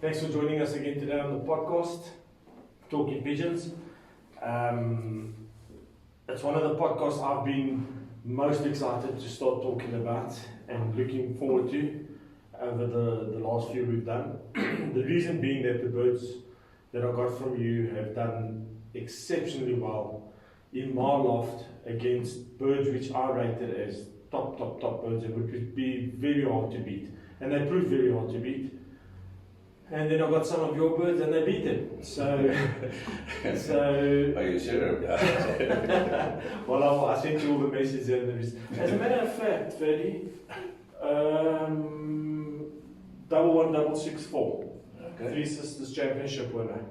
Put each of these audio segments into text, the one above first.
Thanks for joining us again today on the podcast, Talking Pigeons. It's one of the podcasts I've been most excited to start talking about and looking forward to over the last few we've done. The reason being that the birds that I got from you have done exceptionally well in my loft against birds which I rated as top birds and which would be very hard to beat. And they proved very hard to beat. And then I got some of your birds and they beat them. So Are you sure? well, I sent you all the messages and the rest. As a matter of fact, Ferdie, 11664, Okay. Three Sisters Championship winner.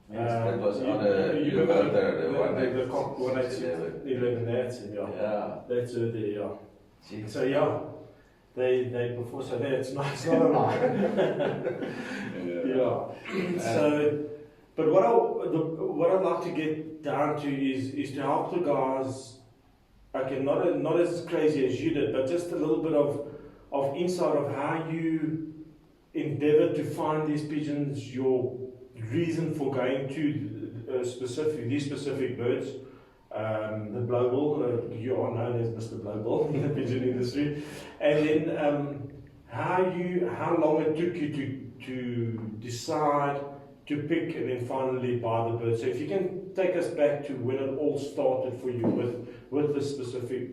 Yes, that was on the cock 18611. That's it, yeah. Yeah. That's it, yeah. Jeez. So yeah, they before so there it's not a lie. Yeah. So, but what I'd like to get down to is to help the guys. Okay, not as crazy as you did, but just a little bit of insight of how you endeavour to find these pigeons, your reason for going to these specific birds. The Blou Bull, you are known as Mr. Blou Bull in the pigeon industry, and then how long it took you to decide to pick and then finally buy the bird. So if you can take us back to when it all started for you with this specific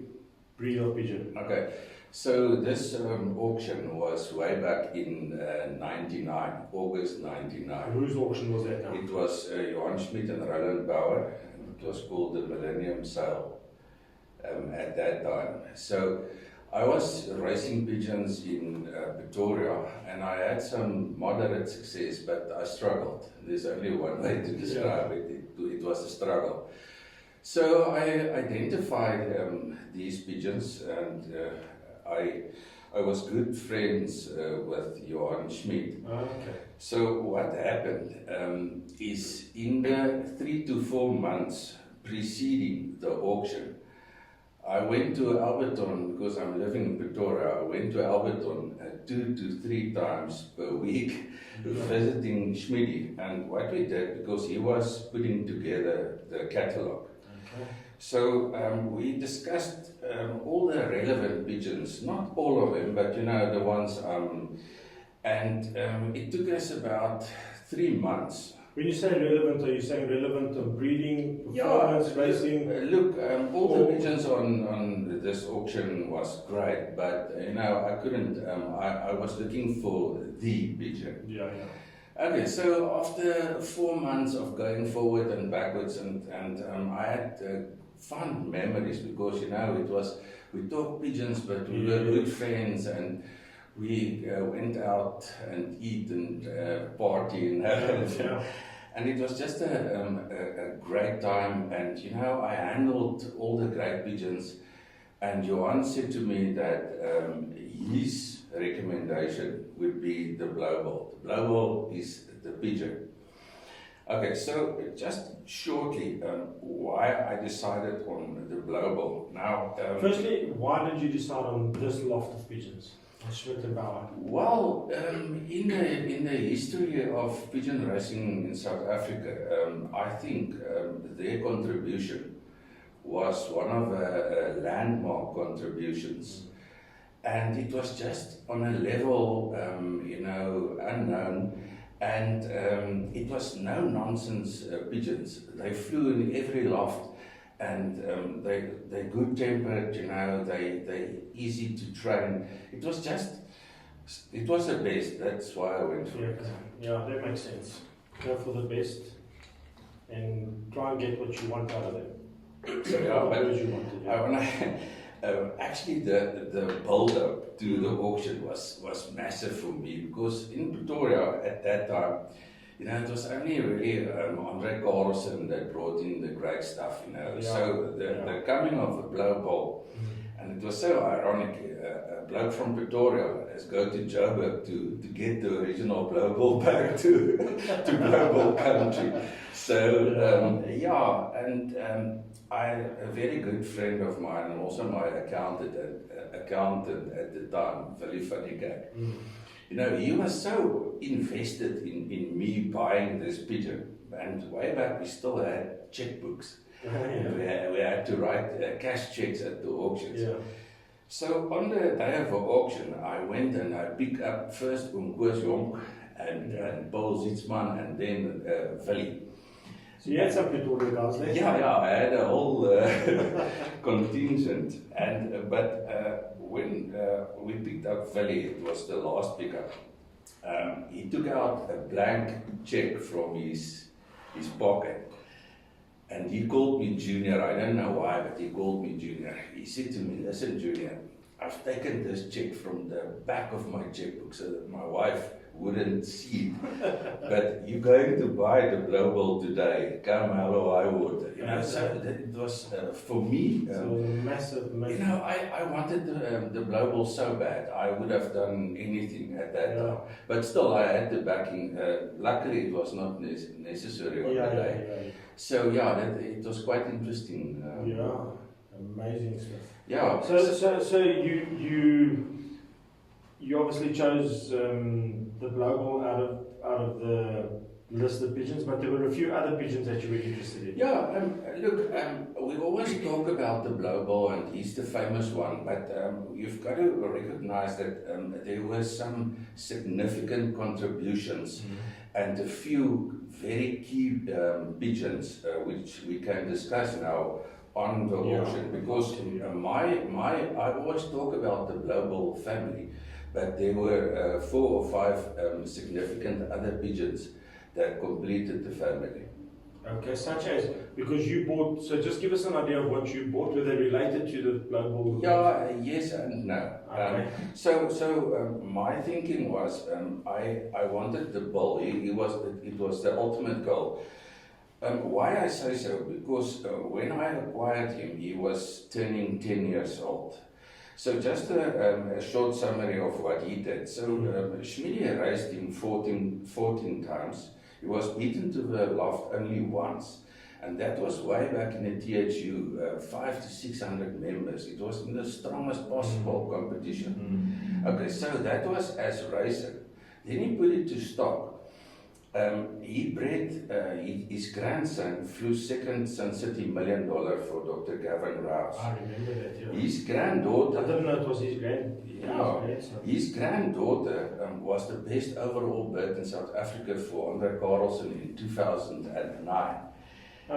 breed of pigeon. Okay, so this auction was way back in 99, August 99. Whose auction was that now? It was Johan Schmidt and Roland Bauer. It was called the Millennium Sale at that time. So I was racing pigeons in Pretoria and I had some moderate success, but I struggled. There's only one way to describe it. It was a struggle. So I identified these pigeons and I was good friends with Johan Schmidt. Okay. So what happened is in the 3 to 4 months preceding the auction, I went to Alberton, because I'm living in Pretoria, I went to Alberton 2 to 3 times per week visiting Schmidt. And what we did, because he was putting together the catalogue. Okay. So we discussed all the relevant pigeons, not all of them, but you know, the ones, and it took us about 3 months. When you say relevant, are you saying relevant of breeding, performance, racing? Look, all the pigeons on this auction was great, but you know, I couldn't, I was looking for the pigeon. Yeah. Okay, so after 4 months of going forward and backwards, and I had fun memories, because you know, we talked pigeons, but we were good friends, and we went out and eat and party and it was just a great time. And you know, I handled all the great pigeons, and Johan said to me that his recommendation would be the Blou Bull. The Blou Bull is the pigeon. Okay, so just shortly, why I decided on the Blou Bull. Now, firstly, why did you decide on this loft of pigeons, Schmidt and Bauer? Well, in the history of pigeon racing in South Africa, I think their contribution was one of the landmark contributions. And it was just on a level, you know, unknown. And it was no-nonsense pigeons. They flew in every loft, and they're good-tempered, you know, they're easy to train. It was the best. That's why I went for it. Yeah, that makes sense. Go for the best and try and get what you want out of them. So Yeah, what but you want to do. actually, the build-up to the auction was massive for me, because in Pretoria at that time, you know, it was only really Andre Carlson that brought in the great stuff, you know. Yeah. So the coming of the Blou Bull, and it was so ironic, a bloke from Pretoria has go to Joburg to get the original Blou Bull back to Blou Bull country. So a very good friend of mine, and also my accountant at the time, Ferdie Coetzer, You know, he was so invested in me buying this pigeon. And way back, we still had checkbooks. We had to write cash checks at the auctions. Yeah. So on the day of the auction, I went and I picked up first Koos Jonk and Paul Zietsman and then Willie. So you had some Pretoria guys there? Yeah, I had a whole contingent. And but when we picked up Willie, it was the last pickup. He took out a blank check from his pocket. And he called me Junior. I don't know why, but he called me Junior. He said to me, "Listen, Junior, I've taken this check from the back of my checkbook so that my wife wouldn't see it. But you're going to buy the Blou Bull today, come hell or high water." You know, so it was for me. So it was a massive. You know, I wanted the Blou Bull so bad. I would have done anything at that time. But still, I had the backing. Luckily, it was not necessary on the day. So yeah, it was quite interesting. Amazing stuff. Yeah. So you obviously chose the Blou Bull out of the list of pigeons, but there were a few other pigeons that you were interested in. Yeah. Look, we always talk about the Blou Bull, and he's the famous one, but you've got to recognize that there were some significant contributions. And a few very key pigeons, which we can discuss now on the auction, because I always talk about the Blou Bull family, but there were 4 or 5 significant other pigeons that completed the family. Okay, such as, because you bought, so just give us an idea of what you bought. Were they related to the Blou Bull? Yeah, yes and no. Okay. So my thinking was, I wanted the bull. It was the ultimate goal. Why I say so? Because when I acquired him, he was turning 10 years old. So just a short summary of what he did. So Schmidi raced him 14 times. He was beaten to the loft only once, and that was way back in the THU, 500 to 600 members. It was in the strongest possible competition. Okay, so that was as racer. Then he put it to stock. He bred, his grandson flew second Sun City $1 million for Dr. Gavin Rouse. I remember that, yeah. His granddaughter... I didn't know it was his his granddaughter was the best overall bird in South Africa for Andre Carlson in 2009.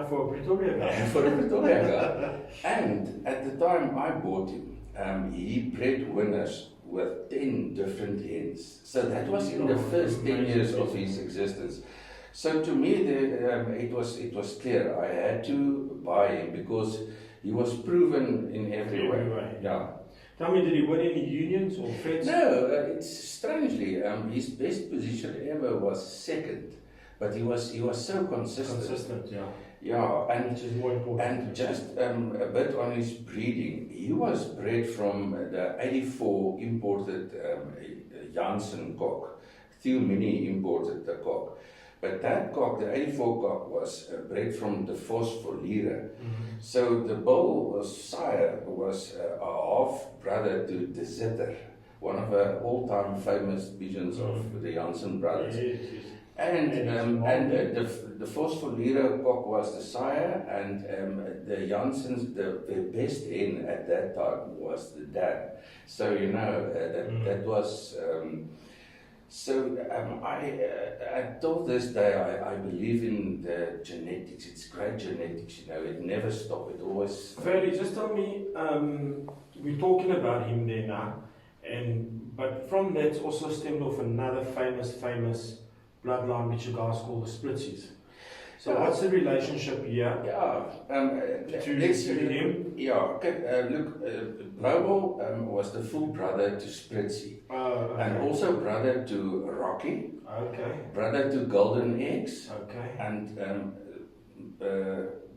For Pretoria guy. For a Pretoria guy. And at the time I bought him, he bred winners with 10 different hens. So that was in the first 10 years of his existence. So to me, it was clear I had to buy him because he was proven in every way. Yeah. Tell me, did he win any unions or feds? No, it's strangely, his best position ever was second, but he was so consistent. Consistent, yeah. Yeah, and which is more important. And just a bit on his breeding, he was bred from the 84 imported Janssen cock. Theo Mini imported the cock. But that cock, the 84 cock, was bred from the Phosphorlira. So the bull sire was a half-brother to De Zitter, one of the all-time famous pigeons of the Janssen brothers. Yes. And the Phosphorlira cock was the sire, and the Janssens, the best hen at that time was the dad. So you know that was. Till this day, I believe in the genetics. It's great genetics, you know. It never stops. It always. Ferdie, just tell me. We're talking about him there now, but from that also stemmed off another famous bloodline which you guys call the Splitsies. So what's the relationship here? Let's see him. Look, Blou Bull was the full brother to Splitsy, and also brother to Rocky. Okay. Brother to Golden Eggs. Okay. And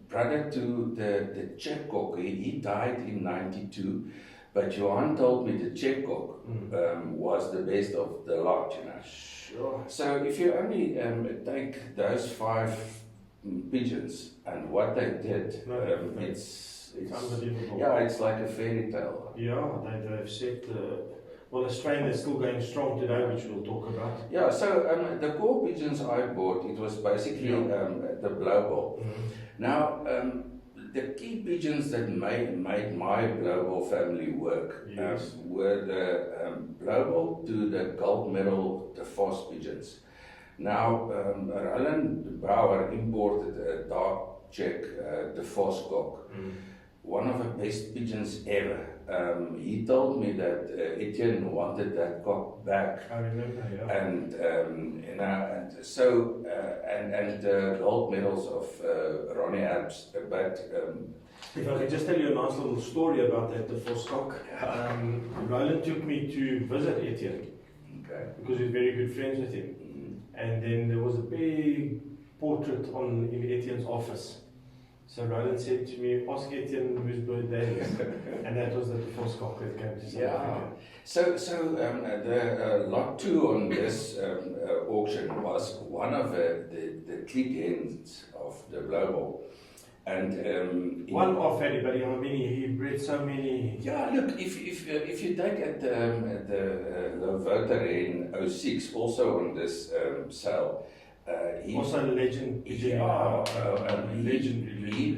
brother to the Czechcock. He died in '92. But Johan told me the Czechcock was the best of the lot, you know. Sure. So if you only take those 5 pigeons and what they did, it's unbelievable. Yeah, it's like a fairy tale. Yeah, they've set Well, a strain that's still going strong today, which we'll talk about. Yeah, so the core pigeons I bought, it was basically the Blou Bull. Now, the key pigeons that made my Blou Bull family work were the Blou Bull to the gold medal, the Vos pigeons. Now, Roland Bauer imported a dark Czech, the Vos cock, one of the best pigeons ever. He told me that Etienne wanted that cock back. I remember, yeah. And and so and gold medals of Ronnie Alps. But if I could just tell you a nice little story about that, the Vos cock. Roland took me to visit Etienne, because he's very good friends with him. And then there was a big portrait in Etienne's office. So Roland said to me, ask Etienne whose birthday it is. And that was the Vos cock that came to South Africa. So the lot 2 on this auction was one of the click hens of the Blou Bull. And one of Ferdie, but I mean he bred so many. Yeah, look, if you take at the Lovoer in 06, also on this sale. He also a legend. Legendary. He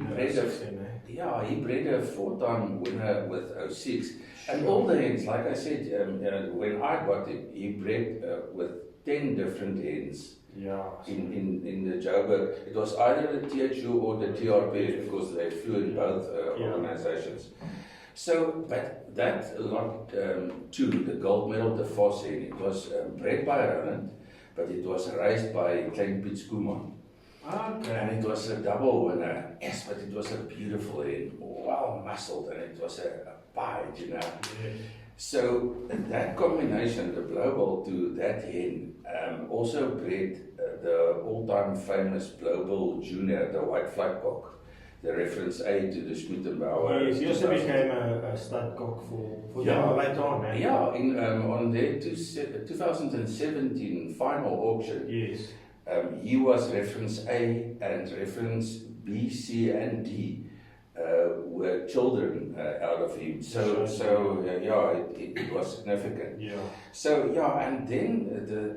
bred a 4-time winner with 06. And all the hens, like I said, when I got it, he bred with 10 different hens. Yeah. In the Joburg. It was either the THU or the TRP, because they flew in both organizations. So, but that lot 2, the gold medal, the Vos hen, it was bred by Roland, but it was raised by Klein Piet Koeman. Okay. And it was a double winner. Yes, but it was a beautiful hen, well muscled, and it was a bite, you know. Yeah. So that combination, the Blou Bull to that hen, also bred the all-time famous Blou Bull Junior, the white flag cock, the reference A to the Schmittenbauer. Yes, he also became a stud cock for them later on, man. Yeah, on their 2017 final auction, yes, he was reference A, and reference B, C, and D were children out of him. So it was significant. Yeah. So and then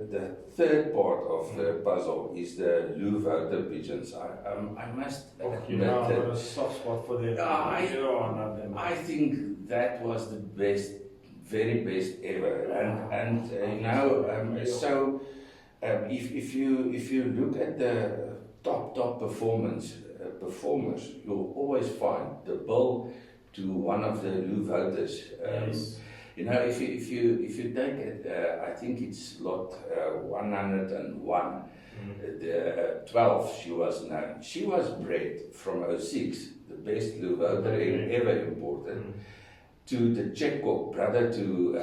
the third part of the puzzle is the Lovoer pigeons. I must admit that I've got a soft spot for them. I love them. I think that was the best, very best ever. And so if you look at the top performers, you'll always find the bull to one of the Lovoers. Yes. You know, if you take it, I think it's lot 101. The 12 she was known. She was bred from 06, the best Lovoer ever imported, to the Czech cock, brother to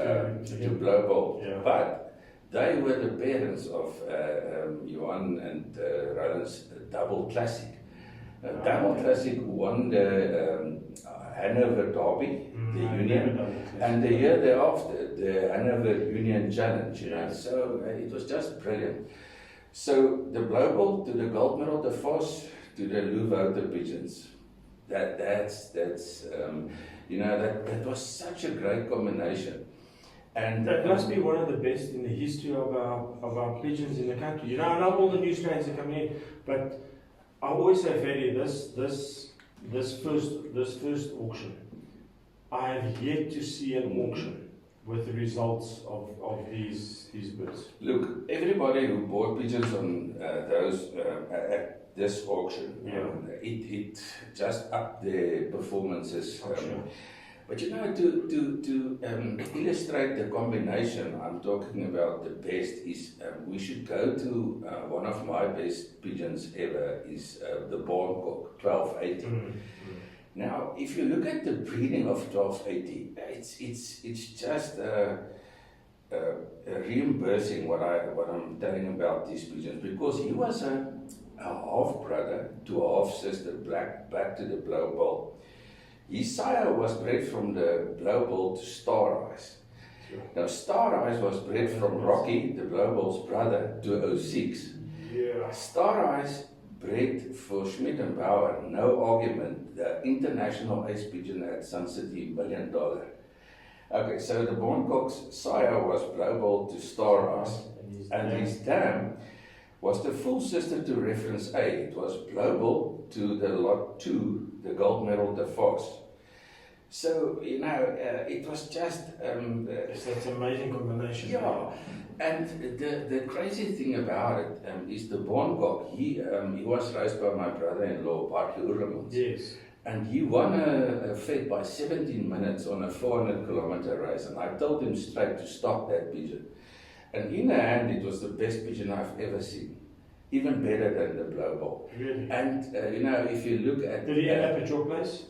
Blou Bull. Yeah. But they were the parents of Johan and Roland's double classic. Double Classic won the Hanover Derby, the Union, and the year thereafter, the Hanover Union Challenge, you know. So it was just brilliant. So the Blou Bull to the gold medal, the Vos to the Lovoer pigeons. That's you know, that was such a great combination. And that must be one of the best in the history of our pigeons in the country. You know, I know all the new strains are coming in, but I always say, Ferdie, this first auction, I have yet to see an auction with the results of these birds. Look, everybody who bought pigeons on those at this auction, it just upped their performances. But you know, to illustrate the combination I'm talking about, the best is we should go to one of my best pigeons ever is the barn cock 1280. Now, if you look at the breeding of 1280, it's just reimbursing what I'm telling about these pigeons, because he was a half brother to a half sister, back to the Blou Bull. His sire was bred from the Blou Bull to Star Eyes. Sure. Now, Star Eyes was bred from Rocky, the Blou Bull's brother, to 06. Yeah. Star Eyes bred for Schmittenbauer, no argument, the international ace pigeon at Sun City, $1 million. Okay, so the Borncock's sire was Blou Bull to Star Us, and his dam was the full sister to reference A. It was Blou Bull to the lot 2, the gold medal de Vos. So, it was just... That's an amazing combination. Yeah, and the crazy thing about it is the Borncock, he was raised by my brother-in-law, Bartje. Yes. And he won a fed by 17 minutes on a 400-kilometer race. And I told him straight to stop that pigeon. And in the hand, it was the best pigeon I've ever seen. Even better than the Blou Bull. Really? And, if you look at... Did he end up at your place?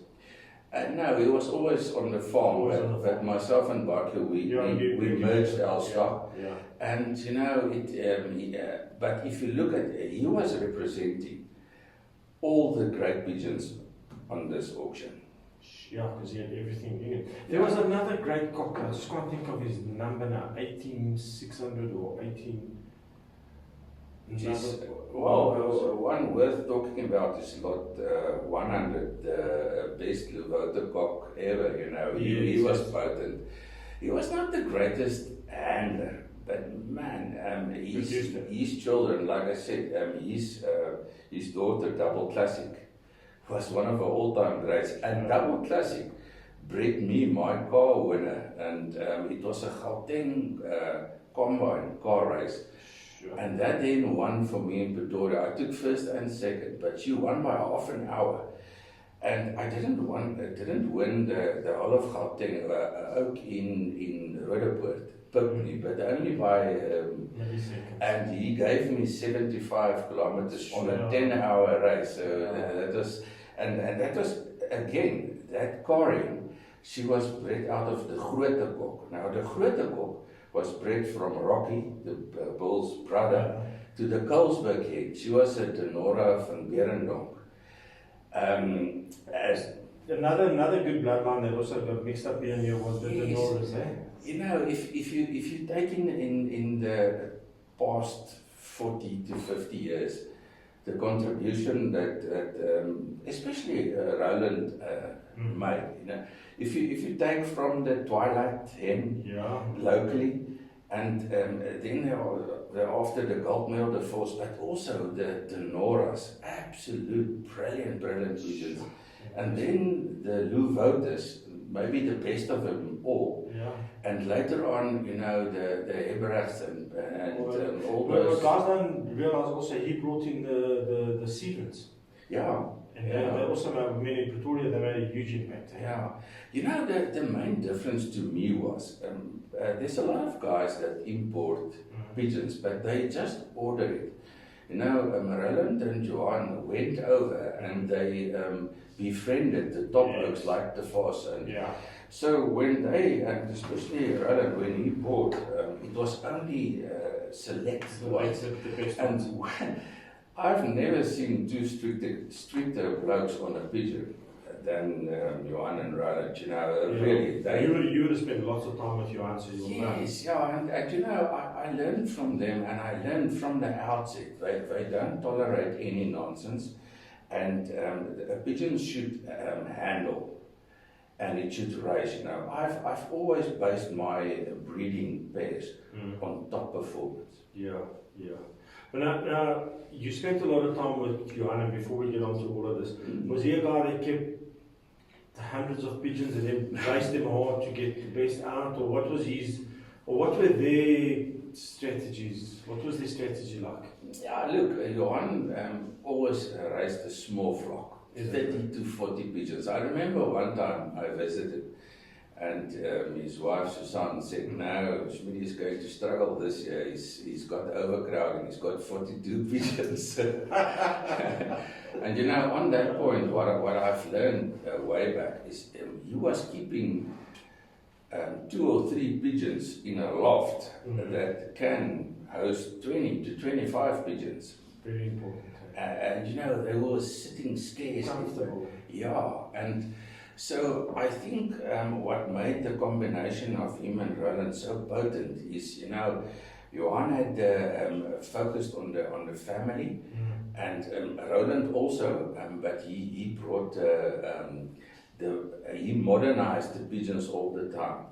No, he was always on the farm. But myself and Bartje, we merged our stock. Yeah. And, but if you look at it, he was representing all the great pigeons on this auction. Yeah, because he had everything in it. There was another great cock, I just can't think of his number now, 18600 or 18... Well, one worth talking about is lot 100, the best Lovoer cock ever, he was potent. He was not the greatest handler, but man, his children, like I said, his daughter, Double Classic, was one of the all-time greats, and Double Classic bred me my car winner, and it was a Gauteng combine car race. Sure. And that then won for me in Pretoria. I took first and second, but she won by half an hour. And I didn't win the whole of Gauteng ook in Roodepoort, but only by and he gave me 75 kilometers on a 10-hour race. So that was that was again that Karin. She was bred out of the Grote Kok. Now the Grote Kok was bred from Rocky, the bull's brother, to the Colesberg head. She was a Denora van Berendonk. Another good bloodline that also got mixed up here and here was the Denoras, eh? If you take in the past 40 to 50 years, the contribution that especially Roland made, if you take from the Twilight hen locally, and then after the gold medal, the Vos, but also the Denoras, absolute brilliant pigeons. And then the Lovoers, maybe the best of them all. Yeah. And later on, the Eberachs and all those. But guys don't realize also he brought in the Stevens. Yeah. And they also made in Pretoria, they made a huge impact. Yeah. The main difference to me was there's a lot of guys that import pigeons, but they just order it. Roland and Johan went over and they befriended the top oaks like the Vos. So when they, and especially Roland, when he bought, it was only select ones. And I've never seen two stricter blokes on a pigeon than Johan and Roland. Really. You would have spent lots of time with Johan, so you'll know. Yes, and I learned from them, and I learned from the outset. They don't tolerate any nonsense, and a pigeon should handle, and it should raise. I've always based my breeding pairs on top performance. Yeah. But now, you spent a lot of time with Johan, and before we get on to all of this, was he a guy that kept hundreds of pigeons and then raced them hard to get the best out, or what were their strategies? What was their strategy like? Yeah, look, Johan always raised a small flock, 30 to 40 pigeons. I remember one time I visited, and his wife Susan said, "No, Schmidt is going to struggle this year. He's got overcrowding. He's got 42 pigeons." And on that point, what I've learned way back is he was keeping 2 or 3 pigeons in a loft that can host 20 to 25 pigeons. Very important. And they were sitting scarce. Comfortable. Yeah, and so I think what made the combination of him and Roland so potent is, Johan had focused on the family, and Roland also, but he brought the he modernized the pigeons all the time.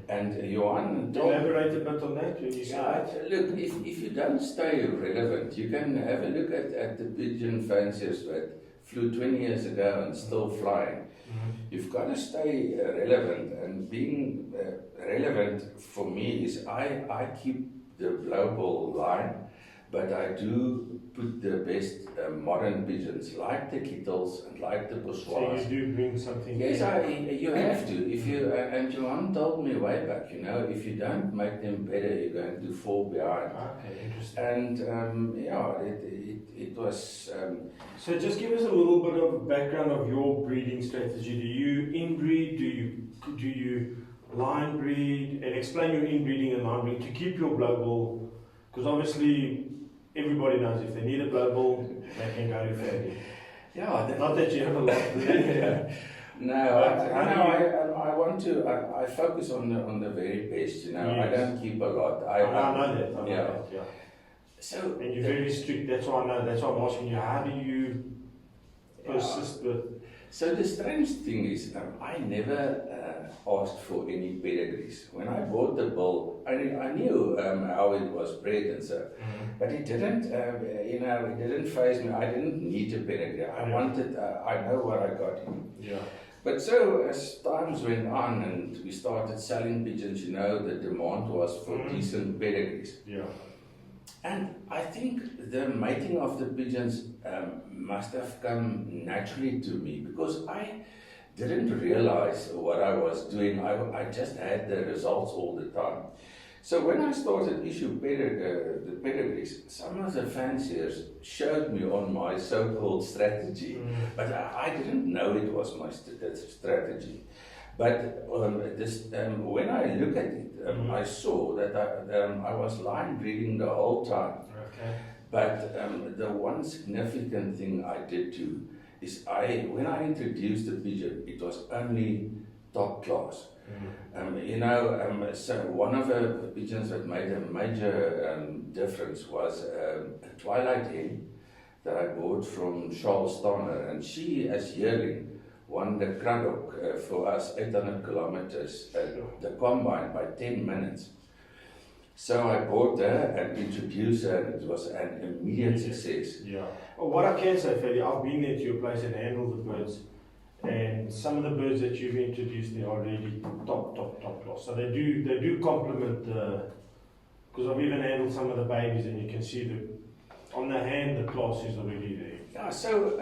And Johan told Elaborate a bit on that when you say that. look, if you don't stay relevant, you can have a look at the pigeon fanciers that flew 20 years ago and still flying. You've got to stay relevant, and being relevant for me is I keep the Blou Bull line, but I do put the best modern pigeons like the Kittels and like the Bourgeois. So you do bring something. Yes, you have to. If you and Johan told me way back, if you don't make them better, you're going to fall behind. Okay, interesting. And it was. So just give us a little bit of background of your breeding strategy. Do you inbreed? Do you line breed? And explain your inbreeding and line breeding to keep your Blou Bull, because obviously everybody knows if they need a Blou Bull, they can go to Ferdie. Yeah, not that you have a lot. No, I want to. I focus on the very best. Yes. I don't keep a lot. I know that. I know that. Yeah. So and you're very strict. That's why I know. That's why I'm asking you. How do you persist with? So the strange thing is, I never asked for any pedigrees. When I bought the bull, I knew how it was bred and so, but it didn't. It didn't faze me. I didn't need a pedigree. I wanted. I know what I got in. Yeah. But so as times went on and we started selling pigeons, the demand was for decent pedigrees. Yeah. And I think the mating of the pigeons must have come naturally to me, because I didn't realize what I was doing. I just had the results all the time. So when I started issuing the pedigrees, some of the fanciers showed me on my so-called strategy, but I didn't know it was my strategy. But when I look at it, I saw that I was line breeding the whole time. Okay. But the one significant thing I did too is when I introduced the pigeon, it was only top class. So one of the pigeons that made a major difference was a twilight hen that I bought from Charles Stanner, and she, as yearling, won the Craddock for us 800 kilometers at the combine by 10 minutes. So I bought her and introduced her, and it was an immediate success. Yeah. Well, what I can say, Ferdie, I've been there to your place and handled the birds, and some of the birds that you've introduced there are really top class. So they do complement because I've even handled some of the babies, and you can see on the hand the class is already there. Yeah, so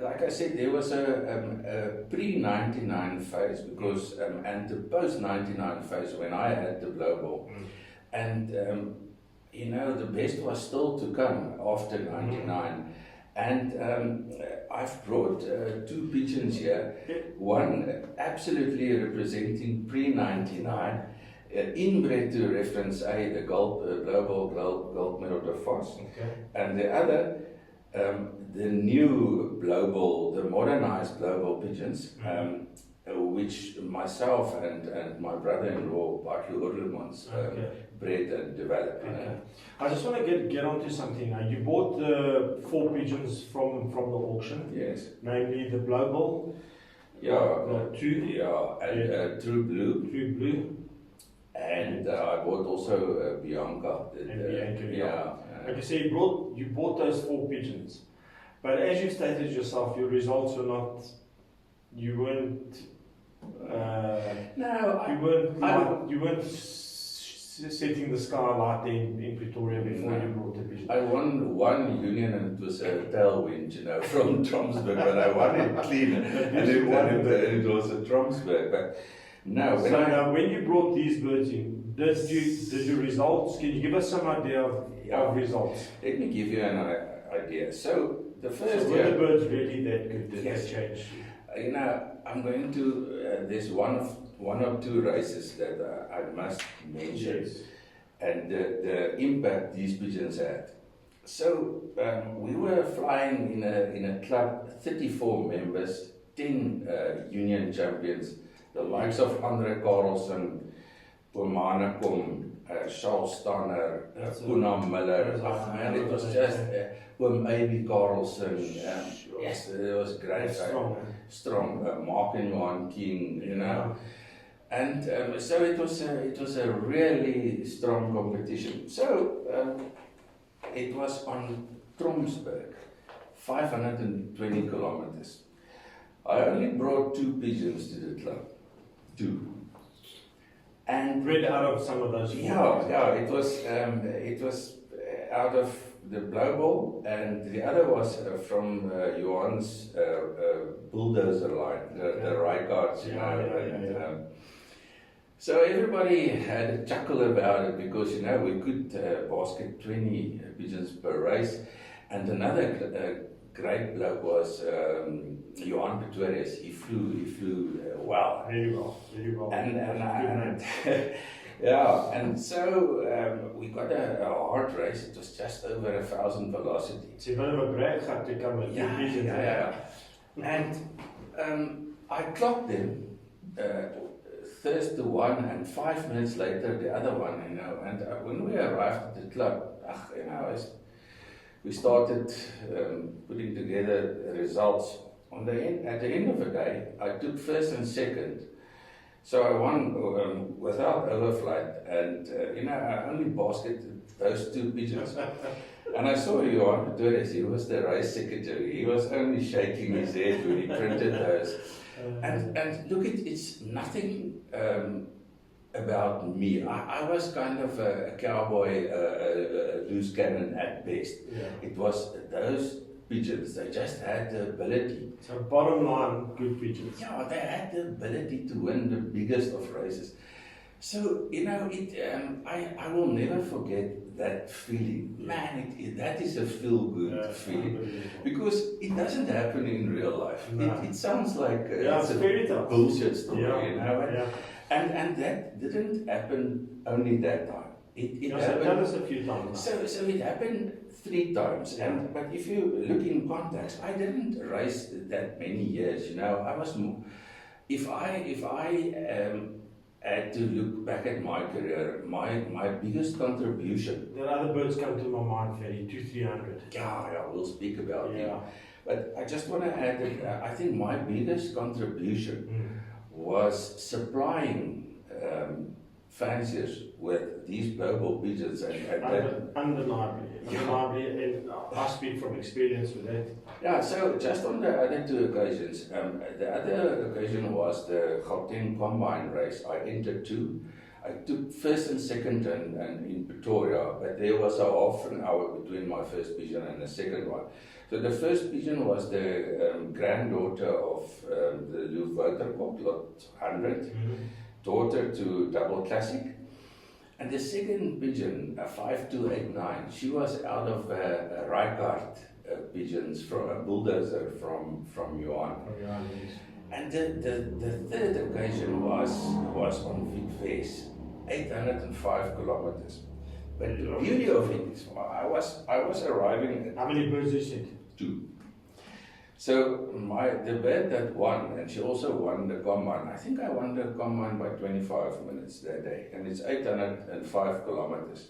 like I said, there was a pre-99 phase because and the post-99 phase when I had the Blou Bull, and the best was still to come after 99. And I've brought two pigeons here, one absolutely representing pre-99, inbred to reference A, the Blou Bull Gold Medal de Vos, and the other, the new Blou Bull, the modernized Blou Bull pigeons, which myself and my brother-in-law, Blou Bull bred and developed. I just want to get onto something now. You bought the 4 pigeons from the auction. Yes. Namely the Blou Bull. True Blue. True Blue. And I bought also Bianca. Bianca. Like I say, you bought those 4 pigeons. But as you stated yourself, your results were not. You weren't. You weren't setting the sky light in Pretoria before you brought the pigeon. I won one union, and it was a tailwind, from Tromsburg, but I won it clean. And it was a Tromsburg. But no. When you brought these birds in, did your results? Can you give us some idea of results? Let me give you an idea. So the first were the birds really that good? Did they change? I'm going to. There's one or two races that I must mention, and the impact these pigeons had. So we were flying in a club, 34 members, 10 union champions, the likes of Andre Carlson, Pomanakom, Charles Stanner, Poonam Miller. It was just Amy Carlson. Yes, it was great. strong, marking on king, you know. And so it was a really strong competition. So it was on Tromsburg, 520 kilometers. I only brought 2 pigeons to the club, 2. And Read out of some of those. Yeah, it was out of the Blou Bull, and the other was from Johan's bulldozer line, the right guards, you know. So everybody had a chuckle about it because, you know, we could basket 20 pigeons per race. And another great bloke was Johan Pretoria. He flew well. Really well. And yeah, and so we got a hard race. It was just over 1,000 velocity. It's a bit of a brag had to come with pigeons. Yeah. And I clocked them. First the one, and 5 minutes later the other one, you know. And when we arrived at the club, you know, we started putting together the results. At the end of the day, I took first and second, so I won without overflight. And you know, I only basketed those 2 pigeons. And I saw Johan Pretoria. He was the race secretary. He was only shaking his head when he printed those. And look, it's nothing about me. I was kind of a cowboy, a loose cannon at best. Yeah. It was those pigeons, they just had the ability. So bottom line, good pigeons. Yeah, they had the ability to win the biggest of races. So, you know, I will never forget that feeling. Man, that is a feel-good feeling. Because it doesn't happen in real life. No. It sounds like it's a fairy tale. Bullshit story, you know. Yeah. And that didn't happen only that time. It happened. Tell us a few times. So it happened 3 times. Yeah. But if you look in context, I didn't race that many years. You know, I was more. If I had to look back at my career, my biggest contribution. There are other birds come to my mind, Ferdie, 200-300. Yeah, we'll speak about it. Yeah. But I just want to add that I think my biggest contribution was supplying fanciers with these Blou Bull pigeons. Undeniably, and I speak from experience with that. Yeah, so just on the other 2 occasions, the other occasion was the Gauteng Combine race. I entered 2. I took first and second and in Pretoria, but there was a half an hour between my first pigeon and the second one. So the first pigeon was the granddaughter of the Lovoer, lot 100, daughter to Double Classic. And the second pigeon, 5289, she was out of Reichardt pigeons from a bulldozer from Johan. And the third occasion was on Vitves, 805 kilometers. But the beauty of it is, I was arriving at... How many birds did you send? 2. So the bird that won, and she also won the combine. I think I won the combine by 25 minutes that day, and it's 805 kilometers.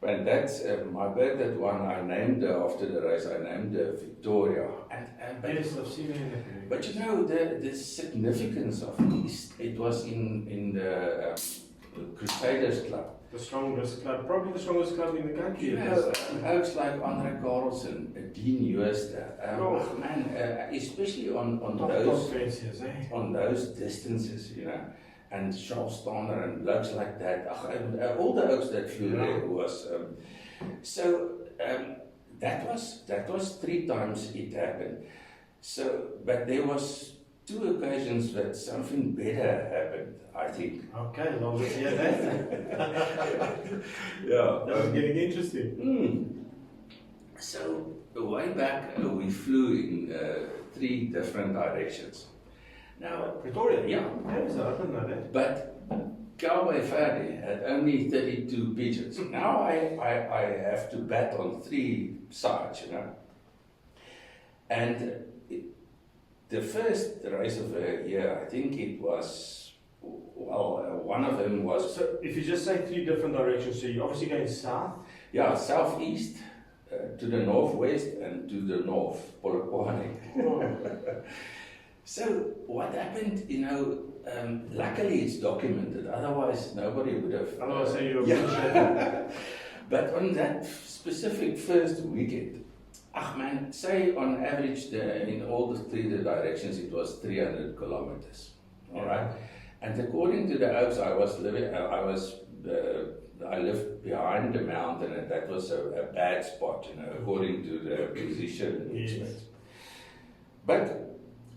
And that's my bird that won. I named her after the race. I named her Victoria. Yes, I've seen her in that. But you know the significance of it. It was in the Crusaders Club. The strongest club, probably the strongest club in the country. You know, folks like Andre Carlson, Dean Jooster, especially on those fanciers, on those distances, you know, and Charles Stanner and blokes like that. All the oaks that flew there was. That was 3 times it happened. So, but there was 2 occasions that something better happened, I think. Okay, well, let's hear that. Yeah. That's getting interesting. So, way back, we flew in 3 different directions. Now, Pretoria? Yeah. Yes, I didn't know that. But Cowboy Ferdie had only 32 pigeons. Now I have to bet on 3 sides, you know. And the first race of the year, I think it was, one of them was... So if you just say 3 different directions, so you're obviously going south? Yeah, southeast, to the northwest, and to the north, Polokwane. So what happened, luckily it's documented, otherwise nobody would have... Otherwise, say you're But on that specific first weekend, say on average in all the three directions it was 300 kilometers, all right? And according to the Oaks, I lived behind the mountain, and that was a bad spot, according to the position. Yes. But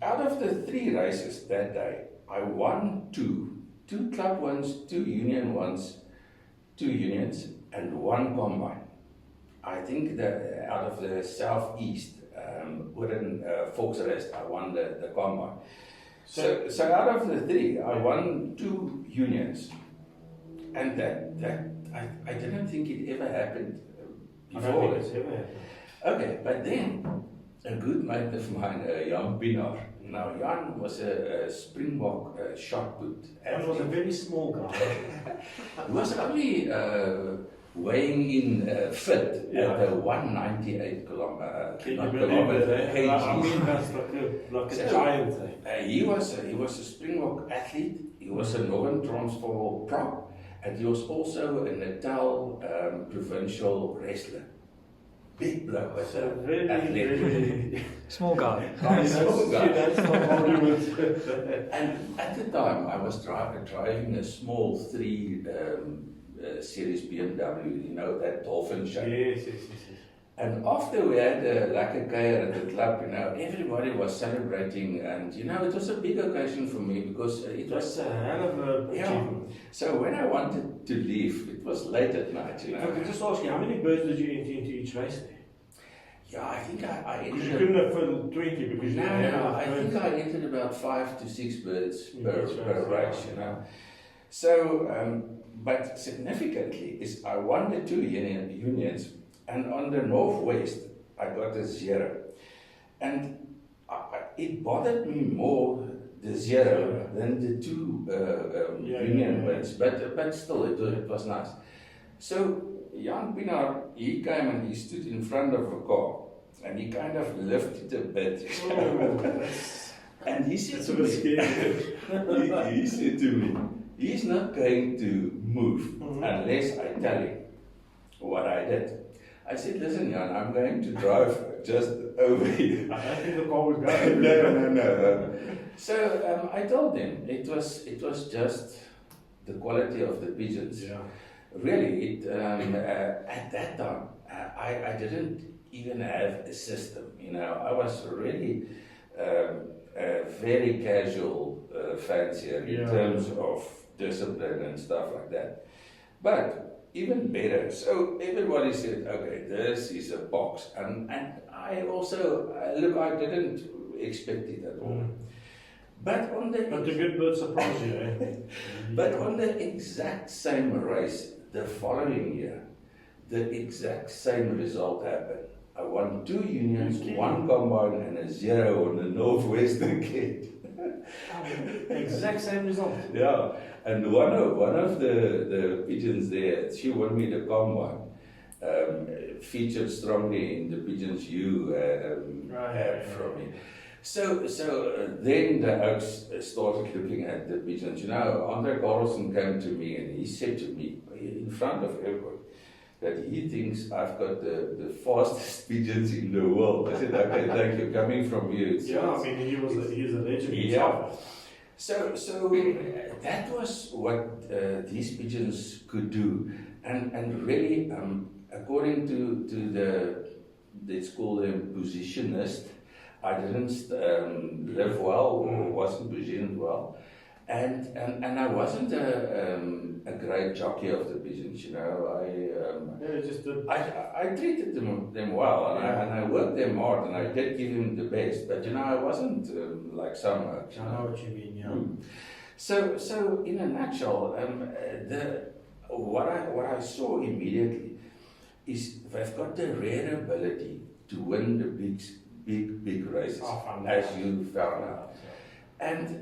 out of the 3 races that day, I won 2 club ones, 2 union ones, 2 unions, and 1 combine. I think that out of the southeast, within Volksrest, I won the combine. So out of the 3, I won 2 unions, and that I didn't think it ever happened before. I don't think it's ever happened. Okay, but then a good mate of mine, Jan Pienaar. Now Jan was a Springbok shot put. Jan was a very small guy. He was only weighing in fit at the 198 kilometer. I mean, that's like a giant thing. He was a Springbok athlete. He was a Northern Transvaal prop, and he was also a Natal provincial wrestler. Big bloke, was a very small guy. Small guy. That's not argument. And at the time, I was driving a small 3 series BMW, that dolphin shape. Yes. And after we had a lekker kuier at the club, everybody was celebrating, and it was a big occasion for me because it was a hell of a achievement. So when I wanted to leave, it was late at night, I could just ask you, how many birds did you enter into each race there? Yeah, I think I entered... You couldn't have filled 20 because you didn't have I think I entered about 5 to 6 birds per race, So, but significantly is I won the 2 unions, and on the northwest I got a 0. And it bothered me more the 0 than the 2 union wins, but still it was nice. So Jan Pienaar, he came and he stood in front of a car, and he kind of lifted a bit. And he said to me, he said to me, he's not going to move unless I tell him what I did. I said, listen, Jan, I'm going to drive just over here. I don't think the car would go. No. So I told him it was just the quality of the pigeons. Yeah. Really, at that time, I didn't even have a system. I was really a very casual fancier in terms of discipline and stuff like that. But even better, so everybody said, okay, this is a box. And I also, I didn't expect it at all. But the good bird surprised you, eh? But on the exact same race, the following year, the exact same result happened. I won 2 unions, 1 combine, and a 0 on the northwestern kid. Exact same result. Yeah, and one of the pigeons there, she won me the combine. Featured strongly in the pigeons you have from me. So then the Oaks started looking at the pigeons. Andre Carlson came to me and he said to me, in front of everybody, that he thinks I've got the fastest pigeons in the world. I said, okay, thank you. Coming from you. He's a legend. Yeah. So that was what these pigeons could do. And really, according to the, let's call them positionist, I didn't live well or wasn't positioned well. And I wasn't a great jockey of the pigeons, I treated them well, and I worked them hard, and I did give them the best. But I wasn't like some. I know what you mean, yeah. So in a nutshell, what I saw immediately is they've got the rare ability to win the big races, as you found out. And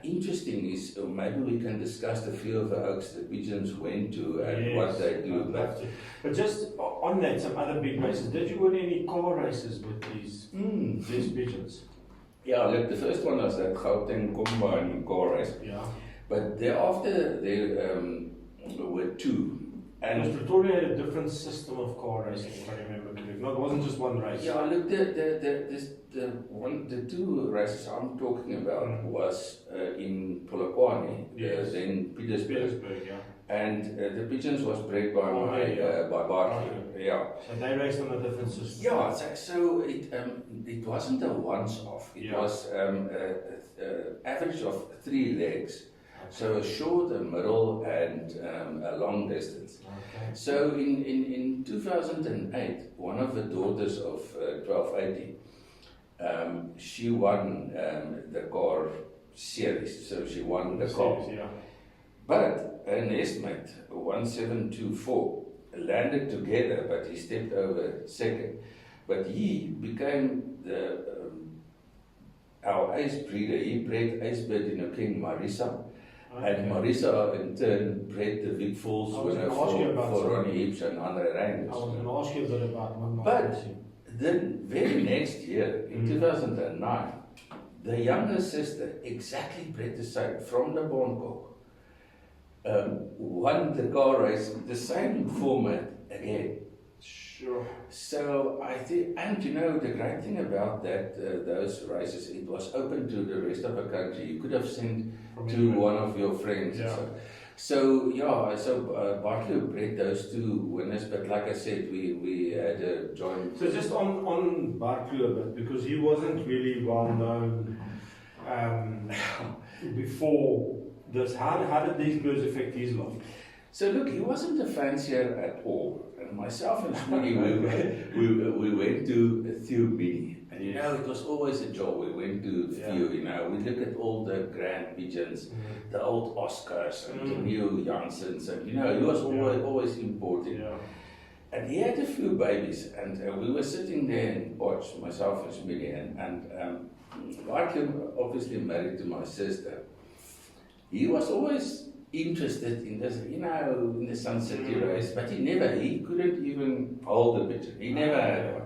interesting is, maybe we can discuss the few of the Oaks the pigeons went to and what they do. But just on that, some other big races. Did you win any car races with these pigeons? Yeah, look, the first one was that Gauteng combine car race. Yeah. But thereafter, there were two. And Pretoria had a different system of car racing, if I remember correctly. No, it wasn't just one race. Yeah, look, the two races I'm talking about was in Polokwane, Yes. then Petersburg. Yeah. And the pigeons was bred by by Bartley. Yeah. So they raced on a different system. Yeah, so it wasn't a once-off. It was average of 3 legs. So a short, a middle, and a long distance. Okay. So in 2008, one of the daughters of 1280, she won the car series. So she won the car. Series, yeah. But an estimate, 1724, landed together, but he stepped over second. But he became our ace breeder. He bred ace bird King Marisa. Okay. And Marisa in turn bred the Vic Falls winner for Ronnie Hips and Andre Reinders. I was going to ask you a bit about my But then very next year, in 2009, the younger sister exactly bred the same from the Boncock. Won the car race, the same format again. Sure. So I think, and you know, the great thing about that, those races, it was open to the rest of the country. You could have sent to one of your friends. Yeah. So Bartley bred those two winners, but like I said, we had a joint. So just on Bartley a bit, because he wasn't really well known before this. How did these birds affect his life? So look, he wasn't a fancier at all. And myself and Smitty, we went to Theo Mini. And you know, it was always a job. We went to Theo, you know, we looked at all the grand pigeons, the old Oscars and the new Janssens, and you know, he was always importing. Yeah. And he had a few babies, and we were sitting there in Potch, myself and Smitty, and Bartley, obviously married to my sister, he was always interested in this, you know, in the Sun City race, but he couldn't even hold a pigeon. He never had one.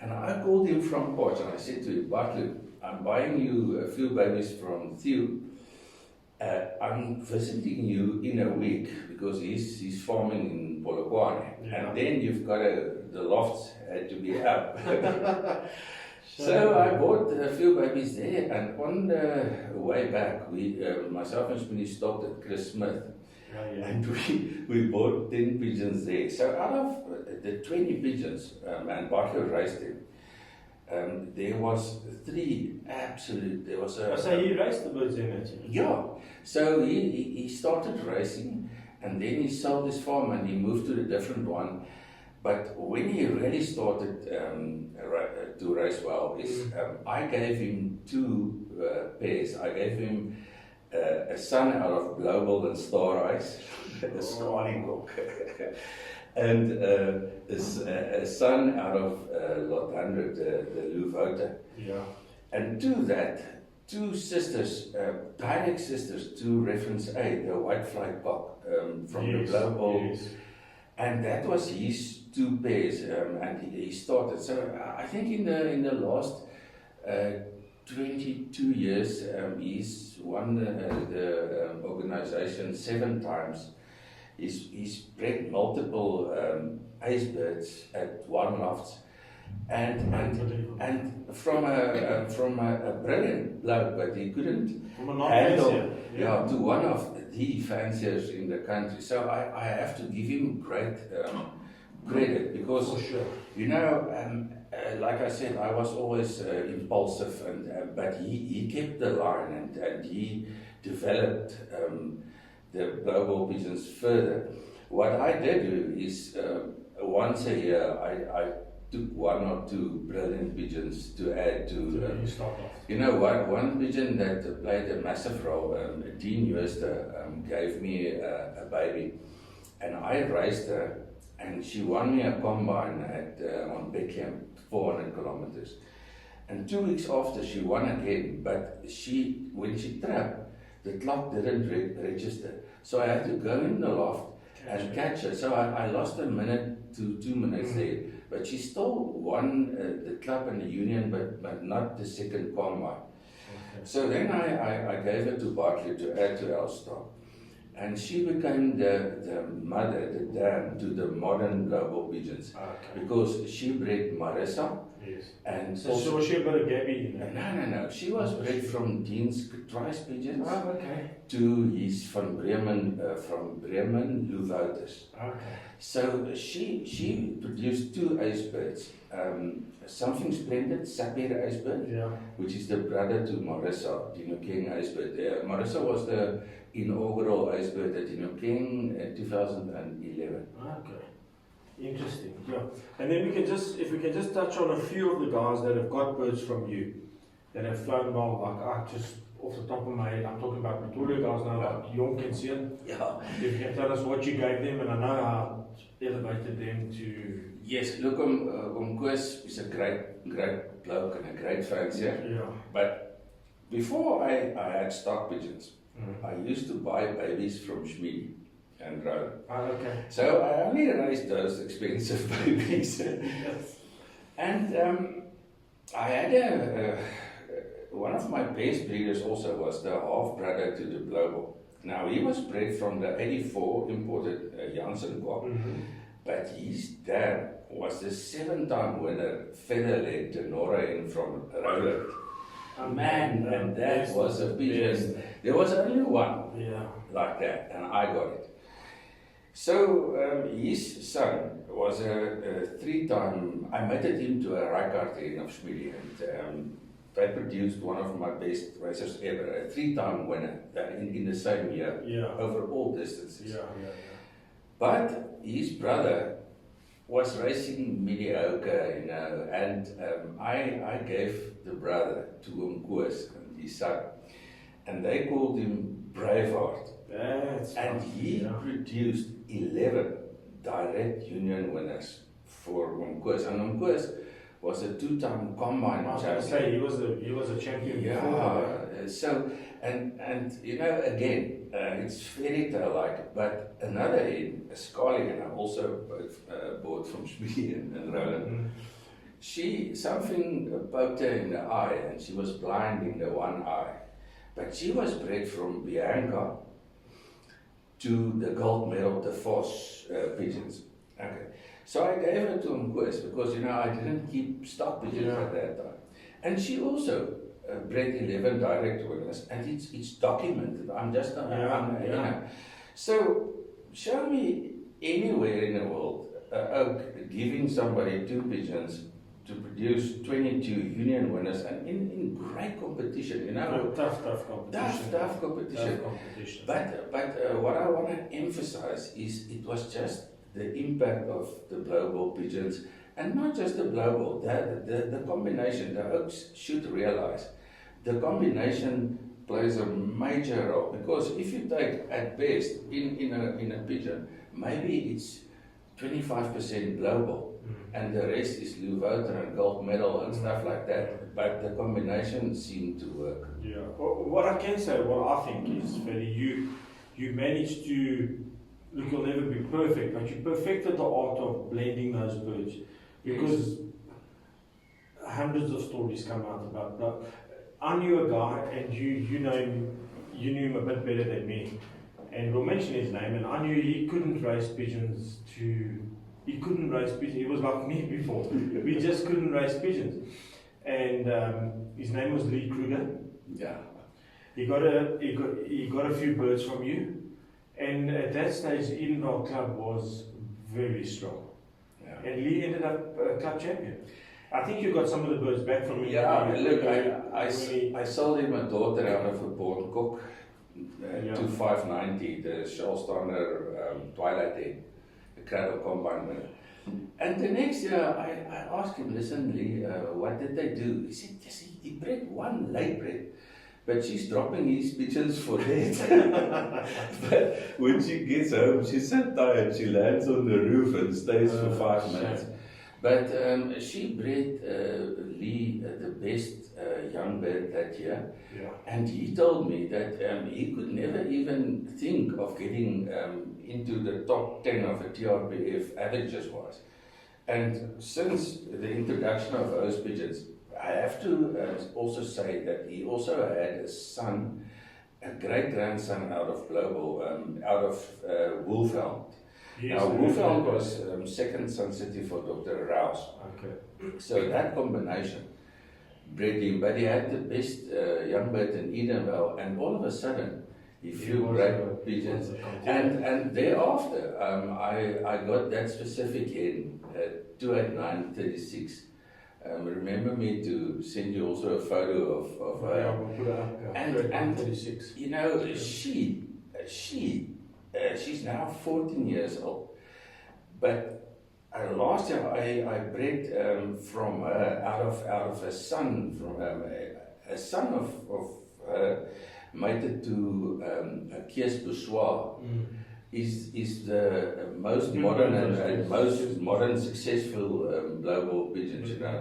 And I called him from Potch and I said to him, Bartley, I'm buying you a few babies from Theo. I'm visiting you in a week because he's farming in Polokwane. Yeah. And then you've got the lofts had to be up. So I bought a few babies there, and on the way back, we, myself and Smitty stopped at Chris Smith, and we bought 10 pigeons there. So out of the 20 pigeons, and Bartley raced them, there was 3 absolute. There was a. So he raced the birds in it. Yeah. So he started racing, and then he sold his farm and he moved to a different one. But when he really started to race well, I gave him 2 pairs. I gave him a son out of Blou Bull and Star Eyes, a Scarly Cock, and a son out of Lot 100, the Lovoer. Yeah. And to that, 2 sisters, direct sisters to reference A, the white fly cock from the Blou Bull. Yes. And that was his 2 pairs, and he started. So I think in the last 22 years, he's won the organization 7 times. He's bred multiple ace birds at one lofts, and from a brilliant bloke, but he couldn't handle to one of the fanciers in the country. So I have to give him great credit because, you know, like I said, I was always impulsive, but he kept the line and he developed the Blou Bull pigeons further. What I did do is once a year I took 1 or 2 brilliant pigeons to add to. You know, one pigeon that played a massive role, Dean Euster, gave me a baby, and I raised her, and she won me a combine on Bethlehem, 400 kilometers. And 2 weeks after, she won again, but when she trapped, the clock didn't register. So I had to go in the loft and catch her. So I lost a minute to 2 minutes there. But she still won the club and the union, but not the second combine. So then I gave her to Bartley to add to our stock. And she became the mother, the dam to the modern Blou Bull pigeons. Because she bred Marissa. Yes. And So was she a bit of Gabby? No. She was bred from Dean's Twice pigeons Okay. to his from Bremen, Lovoer. Okay. So she produced two ace birds. Something splendid, Sapir ace bird, which is the brother to Marissa, Dino King ace bird. Marissa was the inaugural ace bird at Dino King in 2011. Okay. Interesting, yeah. And then if we can just touch on a few of the guys that have got birds from you, that have flown well, like I just, off the top of my head, I'm talking about Pretoria guys now, like Jonk and Sian. Yeah. If you can tell us what you gave them, and I know how it elevated them to... Yes, look, Koos is a great bloke and a great fancier. Yeah. But before I had stock pigeons, I used to buy babies from Schmidi and Rowan. Okay. So I only raised those expensive babies. Yes. And I had one of my best breeders also was the half brother to the Blou Bull. Now he was bred from the 84 imported Janssen cock, but his dad was the 7-time winner featherleg Tenora from Roland. Man, and that was a pigeon. There was only one like that, and I got it. So his son was a 3-time, I mated him to a Rijkaard of Schmidi, and they produced one of my best racers ever, a 3-time winner in the same year, over all distances. But his brother was racing mediocre, and I gave the brother to Koos and his son, and they called him Braveheart. And he produced 11 direct union winners for Koos. And Koos was a 2-time combine I was champion. going to say, he was a champion before. So, and again, it's fairy tale like, but another hen, a Scarling, I also bought from Schmidi and Roland. She, something poked her in the eye, and she was blind in the one eye. But she was bred from Bianca to the gold medal, the Vos pigeons. Okay. So I gave her to Koos because, I didn't keep stock pigeons at that time. And she also bred 11 direct winners, and it's documented. I'm just, So show me anywhere in the world giving somebody 2 pigeons to produce 22 union winners and in great competition, Tough competition. Tough competition. But what I want to emphasize is it was just the impact of the Blou Bull pigeons, and not just the Blou Bull, the combination. The Oaks should realize the combination plays a major role, because if you take at best in a pigeon, maybe it's 25% Blou Bull. And the rest is Lovoer and gold medal and stuff like that. But the combination seemed to work. Yeah. Well, what I can say, what I think is, Ferdie, you managed to, look, you'll never be perfect, but you perfected the art of blending those birds. Because hundreds of stories come out about that. I knew a guy, and you knew him a bit better than me. And we'll mention his name, and I knew he couldn't raise pigeons He couldn't raise pigeons. He was like me before. We just couldn't raise pigeons. And his name was Lee Krueger. Yeah. He got a few birds from you, and at that stage, Edenvale Club was very strong. Yeah. And Lee ended up club champion. I think you got some of the birds back from him. Yeah. Look, I sold him a daughter out of a born cook to 590, the Shellstander Twilight Egg. Cradle combine winner. And the next year I asked him, listen Lee, what did they do? He said, yes, he bred one late bred, but she's dropping his pigeons for dead. But when she gets home, she's so tired, she lands on the roof and stays for 5 minutes. But she bred Lee the best young bird that year, and he told me that he could never even think of getting into the top 10 of a TRPF averages wise. And since the introduction of those pigeons, I have to also say that he also had a son, a great-grandson out of Blou Bull, out of Wolfhound. Yes, Now, Wolfhound was second son city for Dr. Rouse. Okay. So that combination bred him, but he had the best young bird in Edenvale, and all of a sudden, he flew great pigeons. And thereafter, I got that specific hen, 28936. Remember me to send you also a photo of her. Yeah, we'll put it up. Yeah. And 36. you know, she's now 14 years old. But last year I bred from her out of a son, from a son of mated to a Kies Bourgeois. Is the most modern and most modern successful Blou Bull pigeons, you know.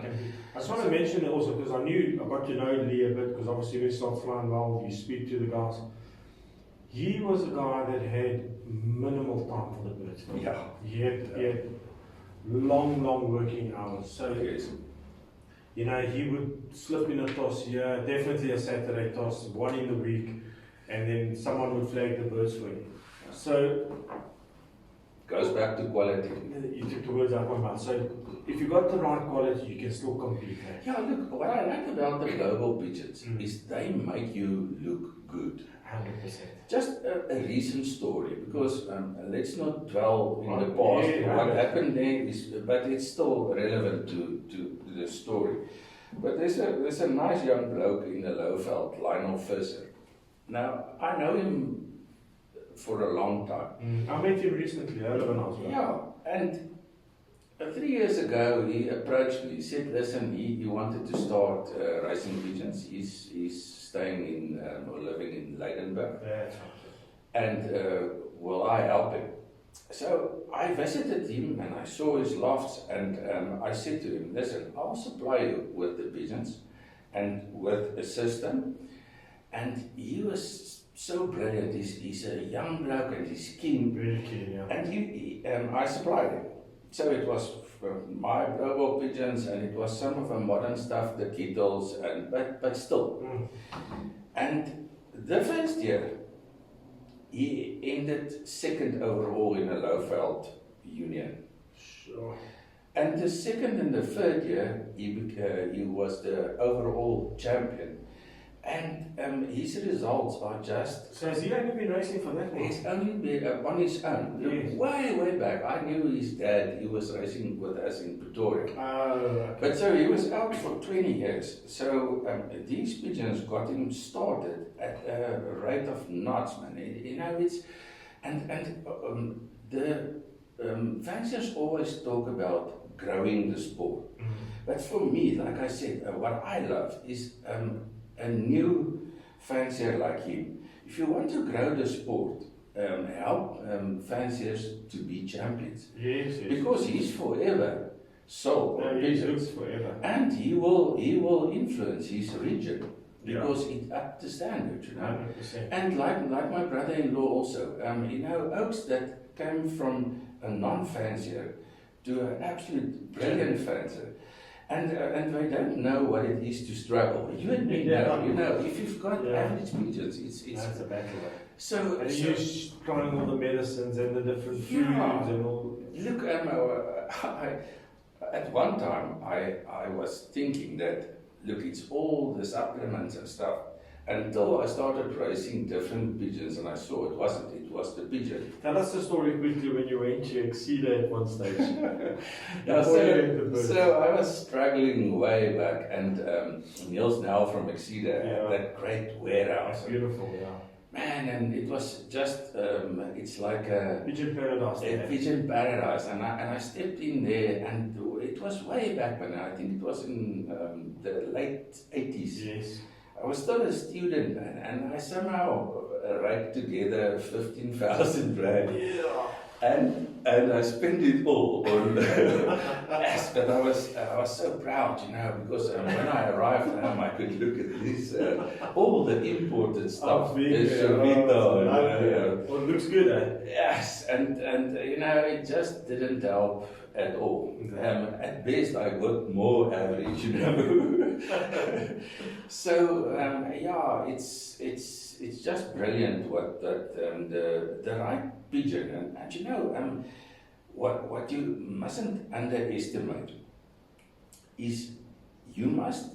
I just want to mention it also because I got to know Lee a bit, because obviously when he starts flying well, you speak to the guys. He was a guy that had minimal time for the birds. Yeah. He had long working hours. So Yes. you know, he would slip in a toss here, definitely a Saturday toss, one in the week, and then someone would flag the birds for him. So Goes back to quality. you took the words out of my mouth. So if you got the right quality, you can still compete. Eh? Yeah, look, what I like about the Blou Bull pigeons is they make you look good. 100%. Just a recent story, because let's not dwell in the past. Yeah, what happened there is, but it's still relevant to the story. But there's a nice young bloke in the Lowveld, Lionel Visser. Now, I know him for a long time. I met him recently, relevance. Yeah, and 3 years ago he approached me. He said, listen, he wanted to start racing pigeons. He's staying in or living in Leidenburg. That's And will I help him? So I visited him and I saw his lofts, and I said to him, listen, I'll supply you with the pigeons and with a system. And he was so brilliant. He's a young bloke and he's keen. really keen, yeah. And I supplied him. So it was my Blou Bull pigeons, and it was some of the modern stuff, the kittles, but still. And the first year, he ended second overall in a Lowveld union. Sure. And the second and the third year, he was the overall champion. And his results are just... So has he only been racing for that long? He's only been on his own. Yes. Way back. I knew his dad, he was racing with us in Pretoria. Okay. But so he was out for 20 years. So these pigeons got him started at a rate of knots, man. You know, it's... And the fanciers always talk about growing the sport. But for me, like I said, what I love is... a new fancier like him. If you want to grow the sport, help fanciers to be champions. Yes. Because he's forever sold on He pigeons. looks forever. And he will influence his region because it upped the standard, you know. 100%. And like my brother-in-law also, you know, oaks that came from a non-fancier to an absolute brilliant fancier. And they don't know what it is to struggle. You and me know, you know, if you've got average pigeons, it's That's a battle. so. And so you're trying all the medicines and the different foods and all. Look, at one time I was thinking that, look, it's all the supplements and stuff, until I started racing different pigeons and I saw it wasn't. It was the pigeon. Tell us the story quickly when you went to Exceeder at one stage. Yeah, so I was struggling way back, and Niels now from Exceeder had that great warehouse. That's beautiful, yeah. Man, and it was just, it's like a Pigeon paradise. pigeon paradise, and I stepped in there, and it was way back when, I think it was in the late 80s. Yes. I was still a student, and I somehow raked together 15,000 rand. Yeah. And I spent it all on yes, but I was so proud, you know, because when I arrived home, I could look at this, all the imported stuff. It looks good, eh? Yes, and you know, it just didn't help at all. At best, I got more average, you know. So yeah, it's just brilliant what that the right pigeon and you know what you mustn't underestimate is you must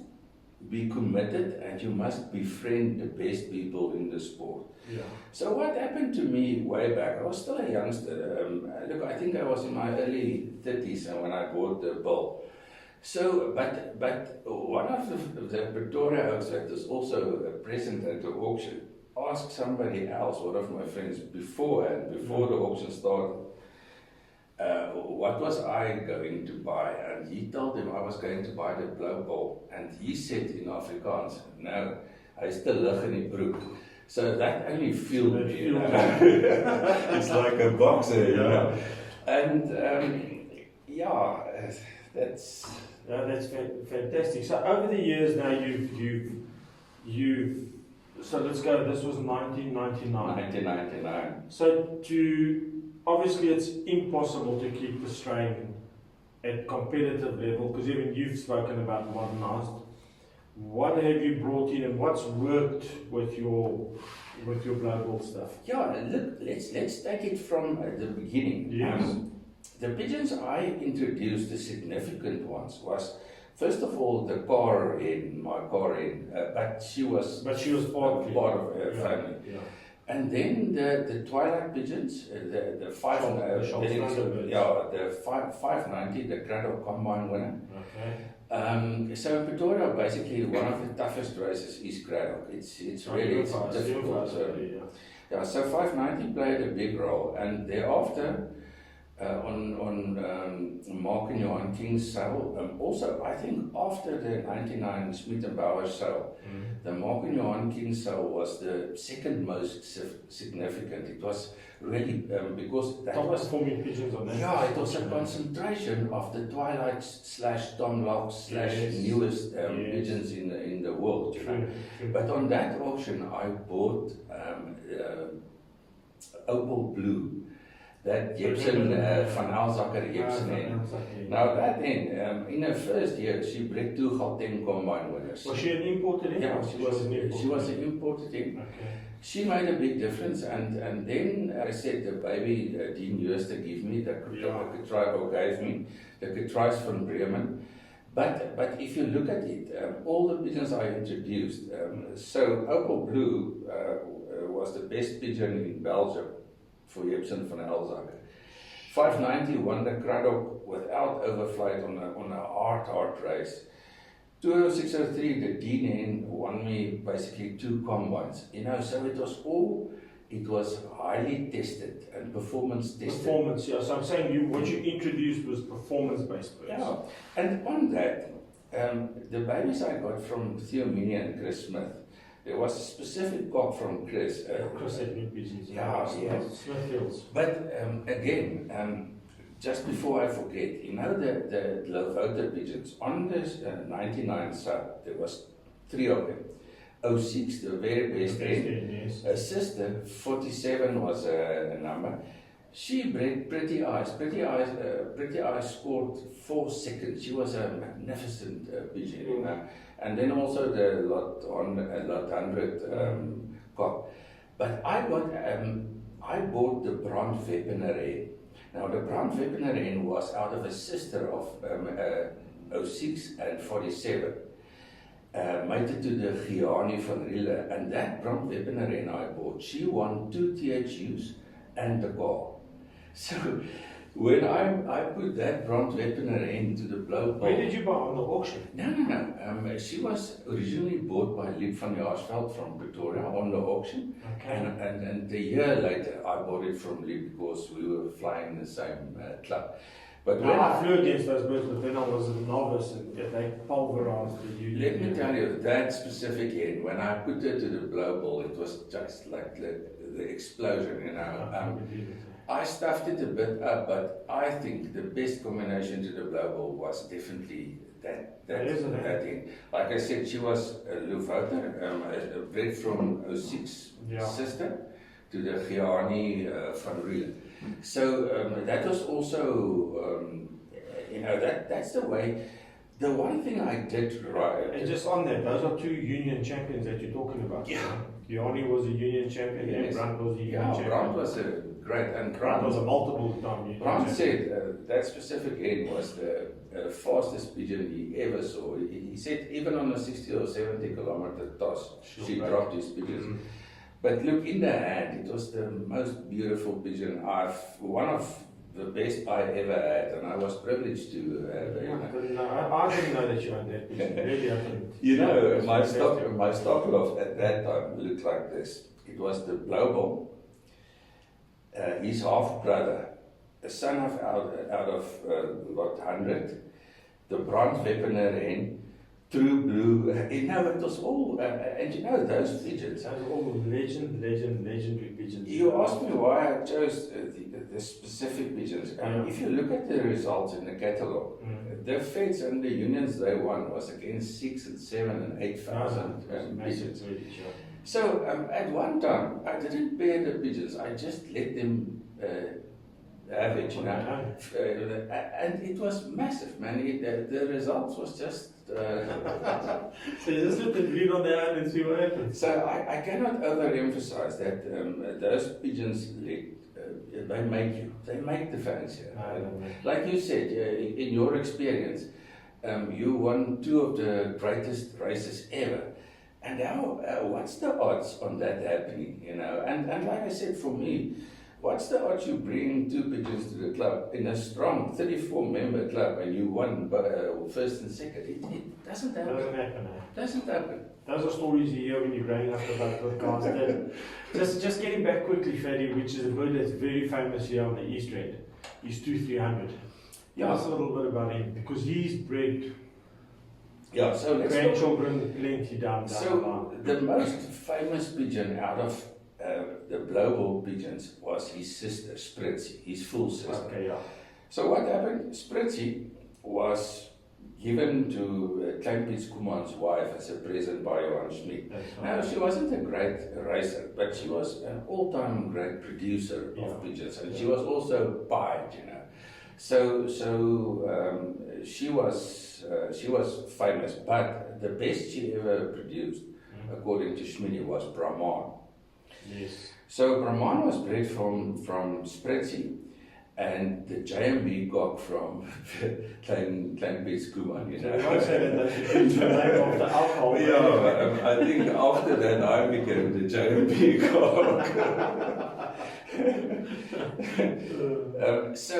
be committed and you must befriend the best people in the sport. Yeah. So what happened to me way back, I was still a youngster. Look, I think I was in my early 30s when I bought the bull. So, but one of the Pretoria oaks that is also present at the auction asked somebody else, one of my friends, before the auction started, what was I going to buy? And he told him I was going to buy the Blou Bull. And he said in Afrikaans, no, hy still lig in die broek. So that only fueled me. You know? It's like a boxer, you know. And yeah, that's fantastic. So over the years now, you've so let's go. This was 1999. 1999. So obviously it's impossible to keep the strain at competitive level because even you've spoken about modernized. What have you brought in and what's worked with your Blou Bull stuff? Yeah, look, let's take it from the beginning. Yes. The pigeons I introduced, the significant ones, was first of all the car in my car in, but she was part of her family. Yeah. And then the twilight pigeons, the 590, the Craddock Combine winner. Okay. So in Pretoria, basically one of the toughest races is Craddock. It's really difficult. So 590 played a big role, and thereafter on Mark and Johan King's sale, also I think after the 99 Smith and Bauer sale, the Mark and Johan King's sale was the second most significant. It was really because that top was performing pigeons on that. Yeah, it was a concentration of the twilight / Tom Locks / newest pigeons in the world. You know? But on that auction, I bought Opal Blue. That Gibson, van Elzakker Gibson hen. Now that hen, in her first year, she bred 2 Gauteng Combine winners. Was she an imported hen? Yeah, she was an imported hen. Okay. She made a big difference, and then I said the baby Dean Jooste gave me, the Kutraibo gave me, the Kutrais van Bremen. But if you look at it, all the pigeons I introduced, so Opal Blue was the best pigeon in Belgium for Gibson van Elzakker. 590 won the Craddock without overflight on a hard race. 20603, the Dean hen won me basically 2 combines. You know, so it was highly tested and performance tested. Performance, yeah. So I'm saying what you introduced was performance-based birds. Yeah, and on that, the babies I got from Theomini and Chris Smith, there was a specific cock from Chris. Chris had good pigeons. Yeah. Smithfields. But again, just before I forget, you know the Lovoer pigeons, on this 99 sub, there was 3 of them. 06, the very best hen. Yes. Her sister, 47 was a number. She bred Pretty Eyes. Pretty Eyes scored 4 seconds. She was a magnificent pigeon, you know. And then also the lot 100 cock. But I bought the Brand Wepener hen. Now the Brand Wepener hen was out of a sister of 06 and 47. Mated to the Gianni van Riele, and that Brand Wepener hen I bought, she won 2 THUs and the car. So when I put that Brand Wepener hen to the Blou Bull. Where did you buy on the auction? No. She was originally bought by Lee van Jaarsveld from Pretoria on the auction. Okay. And a year later I bought it from Lee because we were flying the same club. But when I flew against those birds, but then I was a novice and they pulverized the unit. Let me tell you, that specific hen, when I put her to the Blou Bull, it was just like the explosion, you know. I stuffed it a bit up, but I think the best combination to the Blou Bull was definitely that hen. Like I said, she was a Lovoer, bred from 06 sister to the Gianni van Riele. So that was also that's the way. The one thing I did right. And just on that, those are two union champions that you're talking about. Yeah. Yanni was a union champion, and Brand was a union champion. Brand was a great, and Brand was a multiple time union Brand champion. said that specific end was the fastest pigeon he ever saw. He said even on a 60 or 70 kilometer toss, she dropped his pigeons. Mm-hmm. But look, in the hand, it was the most beautiful pigeon one of the best I ever had, and I was privileged to have it. I didn't know that you had that pigeon. Really, I didn't. My stock loft at that time looked like this. It was the Blou Bull, his half brother, a son of out of lot 100, the bronze weaponer hen, true blue. It was all, and those pigeons. Those are all legendary pigeons. You asked me why I chose the specific pigeons. If you look at the results in the catalogue, the feds and the unions they won was against 6,000 and 7,000 and 8,000 pigeons. So at one time, I didn't pay the pigeons. I just let them have it, and it was massive, man. The results was just. So you just let them breathe on their own and see what happens. So I cannot overemphasize that those pigeons, they make the fancier. Like you said, in your experience, you won 2 of the greatest races ever. And now, what's the odds on that happening? And like I said, for me, what's the odds you bring 2 pigeons to the club in a strong 34-member club and you won first and second? It doesn't happen. Doesn't happen. Those are stories you hear when you're growing up about podcast. Just getting back quickly, Ferdie, which is a bird that's very famous here on the East End. He's 2300. Tell us a little bit about him, because he's bred so grandchildren plenty down the most famous pigeon out of the Blou Bull pigeons was his sister, Spritzy, his full sister. Okay, So what happened? Spritzy was given to Klein Piet Koeman's wife as a present by Johan Schmid. Now, she wasn't a great racer, but she was an all-time great producer of pigeons, and she was also pied, So she was famous, but the best she ever produced, according to Schmid, was Brahman. Yes. So Brahman was bred from Spritzy, and the JMB cock from Klein Piet Koeman, You might say that should be the name of the alcohol. I think after that I became the JMB cock. So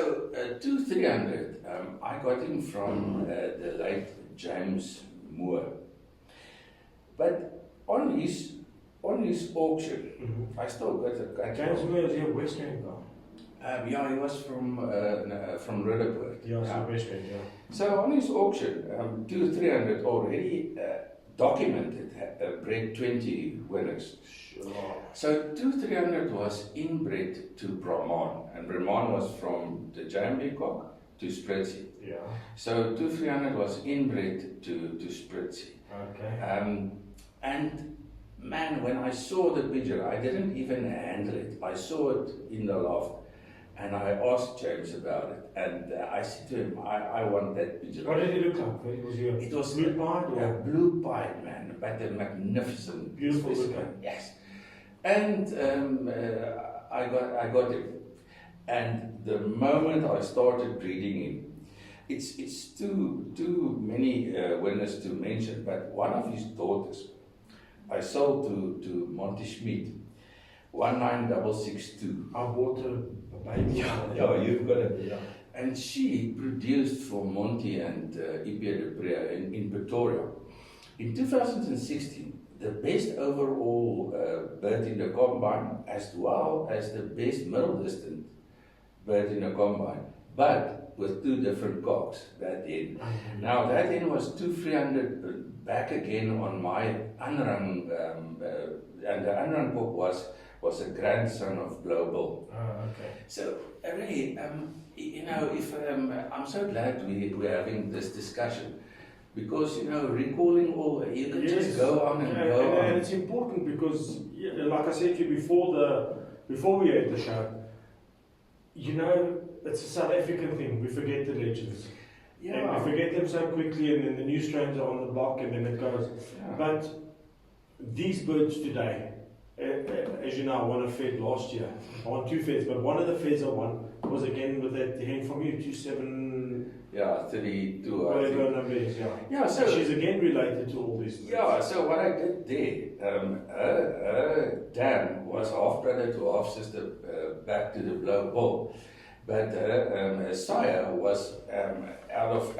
2300, I got him from the late James Moore. But on his auction, I still got a James Moore is your West End guy. He was from Rudderpoort. West End, So on his auction, 2300 already documented bred 20 winners. Sure. So 2300 was inbred to Brahman, and Brahman was from the JMB cock to Spritzy. Yeah. So 2300 was inbred to Spritzy. Okay. And man, when I saw the pigeon, I didn't even handle it. I saw it in the loft. And I asked James about it, and I said to him, I want that pigeon. What did it look like? It was blue pied? Yeah, blue pied, man, but a magnificent, beautiful looking. Yes. And I got him. And the moment I started breeding him, it's too many winners to mention, but one of his daughters, I sold to Monty Schmid, 19662. I bought a baby. Yeah, you've got it. Yeah. And she produced for Monty and Ipia de Prea in Pretoria. In 2016, the best overall bird in the combine, as well as the best middle distance bird in the combine, but with 2 different cocks that end. Now that end was 2,300 back again on my unrun, and the unrun cock was a grandson of Blou Bull. Okay. So really, if I'm so glad we're having this discussion, because recalling all, you can just go on and go on. And it's important because, like I said to you before we had the show, it's a South African thing. We forget the legends. Yeah. And we forget them so quickly, and then the new strains are on the block, and then it goes. Yeah. But these birds today, as you know, I won a fed last year. I won 2 feds, but one of the feds I won was again with that hen from you, 27. Yeah, 32. Whatever number is, yeah. Yeah, so she's again related to all this. Yeah, so what I did there, her dam was half brother to half sister back to the Blou Bull, but her sire was out of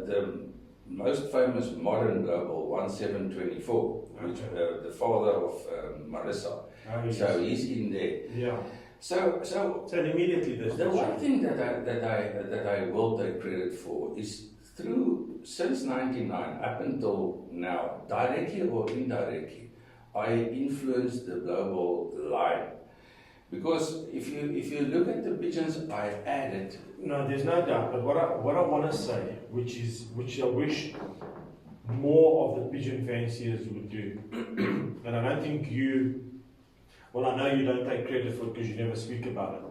the most famous modern Blou Bull, 1724, which the father of Marissa. Oh, yes. So he's in there. Yeah. So immediately this. The one thing that I will take credit for is since 99 up until now, directly or indirectly, I influenced the global line. Because if you look at the pigeons I added. No, there's no doubt. But what I want to say, which I wish more of the pigeon fanciers would do, and I don't think well, I know you don't take credit for it because you never speak about it,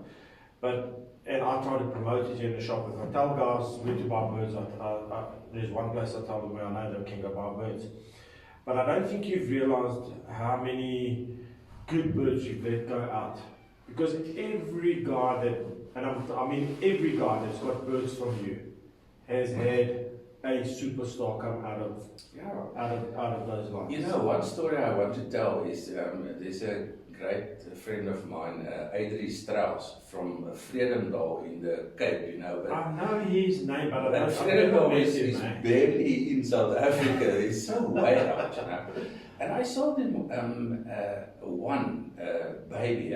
and I try to promote it here in the shop. If I tell guys where to buy birds, there's one place I tell them where I know they can go buy birds. But I don't think you've realized how many good birds you've let go out. Because every guy every guy that's got birds from you has had a superstar come out of those lines. You know, one story I want to tell is there's a great friend of mine, Adrie Strauss from Vredendal in the Cape, you know. But I know his name, but I don't Vredendal is barely in South Africa. It's so way out, you know. And I sold him one baby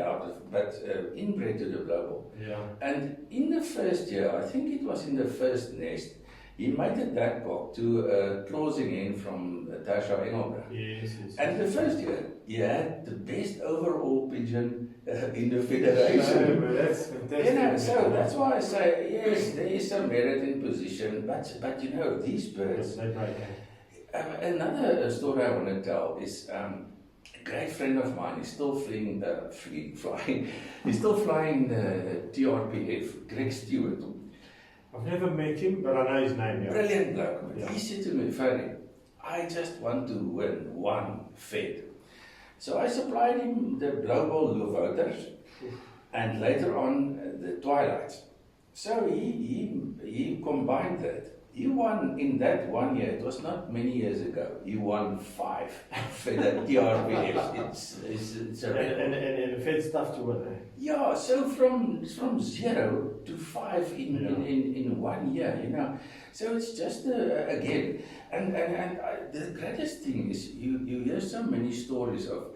inbred to the Blou Bull. Yeah. And in the first year, I think it was in the first nest, he mated that cock to a closing hen from Tasha Engelbrecht. Yes. And the first year, he had the best overall pigeon in the federation. No, that's fantastic. You know, so that's why I say, yes, there is some merit in position, but you know, these birds. Another story I want to tell is a great friend of mine. He's still flying. He's still flying the TRPF. Greg Stewart. I've never met him, but I know his name. Yeah. Brilliant bloke. Yeah. He said to me, Ferdie, I just want to win one fed. So I supplied him the Blou Bull Lovoer and later on the Twilights. So he combined that. He won in that 1 year, it was not many years ago, he won 5 for the TRPFs. It's a record. And the Fed's tough to win, eh? Yeah, so from 0 to 5 in 1 year, you know. So it's just, again, and the greatest thing is you hear so many stories of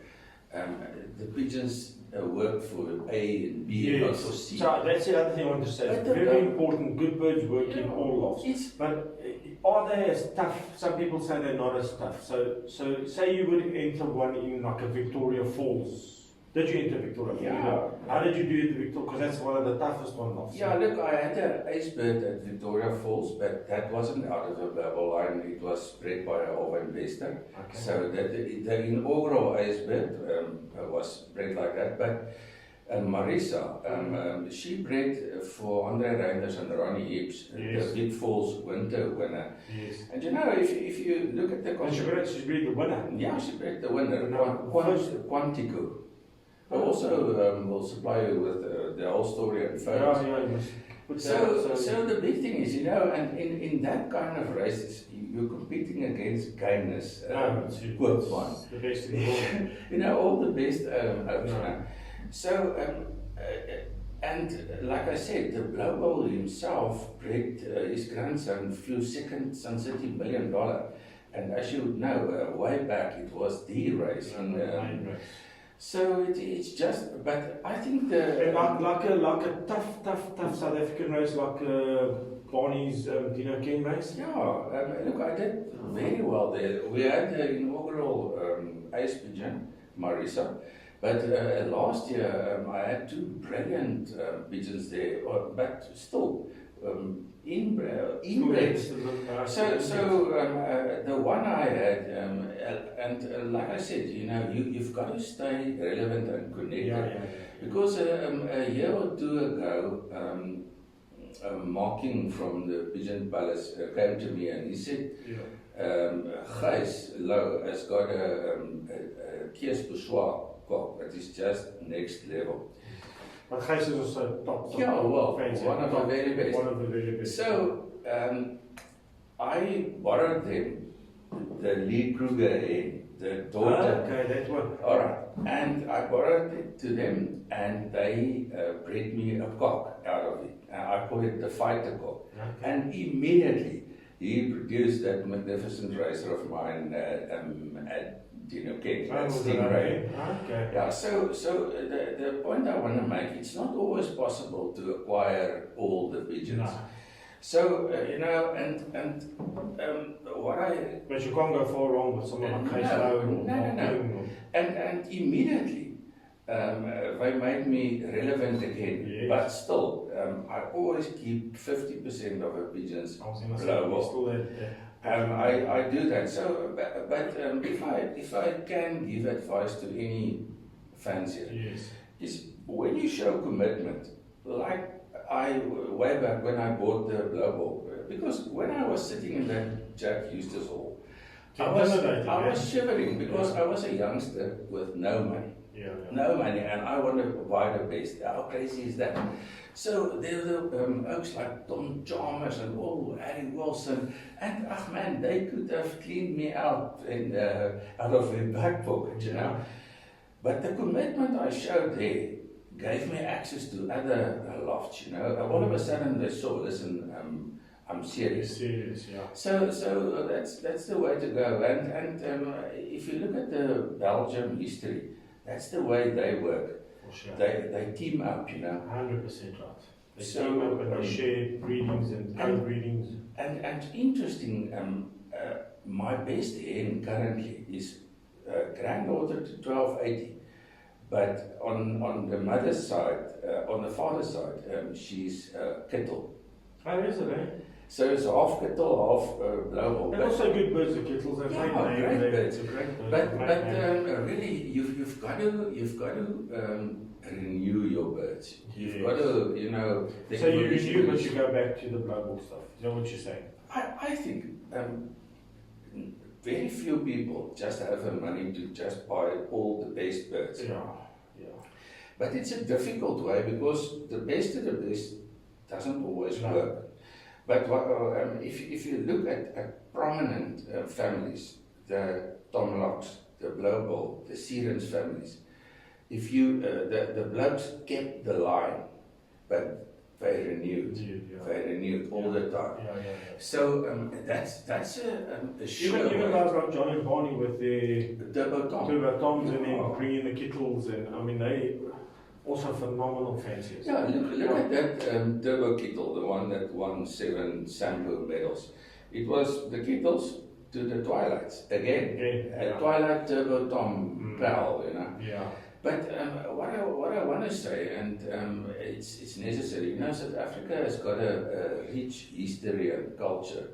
the pigeons work for A and B and not for C. So that's the other thing I want to say. It's very important. Good birds work in all lofts. But are they as tough? Some people say they're not as tough. So say you would enter one in like a Victoria Falls. Did you enter Victoria? Yeah. How did you do it in Victoria? Because that's one of the toughest ones. Yeah, look, I had an ace bird at Victoria Falls, but that wasn't out of a Blou line. It was bred by a investor. Okay. So the inaugural ace bird was bred like that. But Marissa, she bred for Andre Reinders and Ronnie Hibbs, the Big Falls winter winner. Yes. And you know, if you look at the... She bred the winner? Yeah, she bred the winner, Quantico. I also will supply you with the whole story and photos. Yeah, so the big thing is, you know, and in that kind of races, you're competing against gameness. Good one. The best in the world. You know, all the best oaks. So, and like I said, the Blou Bull himself bred his grandson, flew second Sun City $1 million. And as you know, way back it was the race. So it's just, but I think like a tough South African race, like Barney's Dino King race. Yeah, look, I did very well there. We had the inaugural ace pigeon, Marissa, but last year I had 2 brilliant pigeons there, but still inbred. So the one I had, and like I said, you know, you've got to stay relevant and connected. Because a year or 2 ago, Marking from the Pigeon Palace came to me and he said, Gijs Lou has got a Kies Bessoir cock that is just next level. But Gijs is also top. Yeah, well, fancy, one of the very best. One of the very best. So, I borrowed them, the Lee Krueger hen, the daughter. Okay, that one. Alright, and I borrowed it to them and they bred me a cock out of it. I call it the fighter cock. Okay. And immediately he produced that magnificent racer of mine at Kent, that Stingray. Okay. Yeah, so the point I want to make, it's not always possible to acquire all the pigeons. No. So, what I... But you can't go far wrong with someone like Gijs Lou. No. And immediately, they made me relevant again. Yes. But still, I always keep 50% of a pigeon's Blou Bull. I do that. So, but if I can give advice to any fancier, yes, is when you show commitment, like way back when I bought the Blou Bull, because when I was sitting in that Jack Eustace Hall, I was shivering because I was a youngster with no money. No money, and I wanted to buy the best. How crazy is that? So there were the oaks like Tom Chalmers and Harry Wilson, and man, they could have cleaned me out out of their back pocket, you know. But the commitment I showed there gave me access to other lofts, you know. All of a sudden they saw, listen, I'm serious. So that's the way to go. And if you look at the Belgium history, that's the way they work. For sure. They team up, you know. 100% right. They team up and they share breedings and co-breedings. And interesting, my best hen currently is granddaughter to 1280. But on the mother's side, on the father's side, she's Kittel. Oh, is it, eh? So it's half Kittel, half Blou Bull. They're also good birds, the Kittels. They're great birds. But really, you've got to renew your birds. You've got to, you know. So you renew, but you go back to the Blou Bull stuff. Is that what you're saying? I think very few people just have the money to just buy all the best birds. Yeah. But it's a difficult way because the best of the best doesn't always work. But if you look at prominent families, the Tomlocks, the Blou Bull, the Sirens families, if you the blokes kept the line, but they renewed all the time. So that's a sure even guys like John and Barney with their Turbo Toms and then bringing the Kittels, and I mean they also phenomenal fanciers. Yeah, look at that Turbo Kittel, the one that won 7 Sampo medals. It was the Kittels to the Twilights again. Twilight Turbo Tom Powell, you know. Yeah. But what I want to say, and it's necessary, you know, South Africa has got a rich history and culture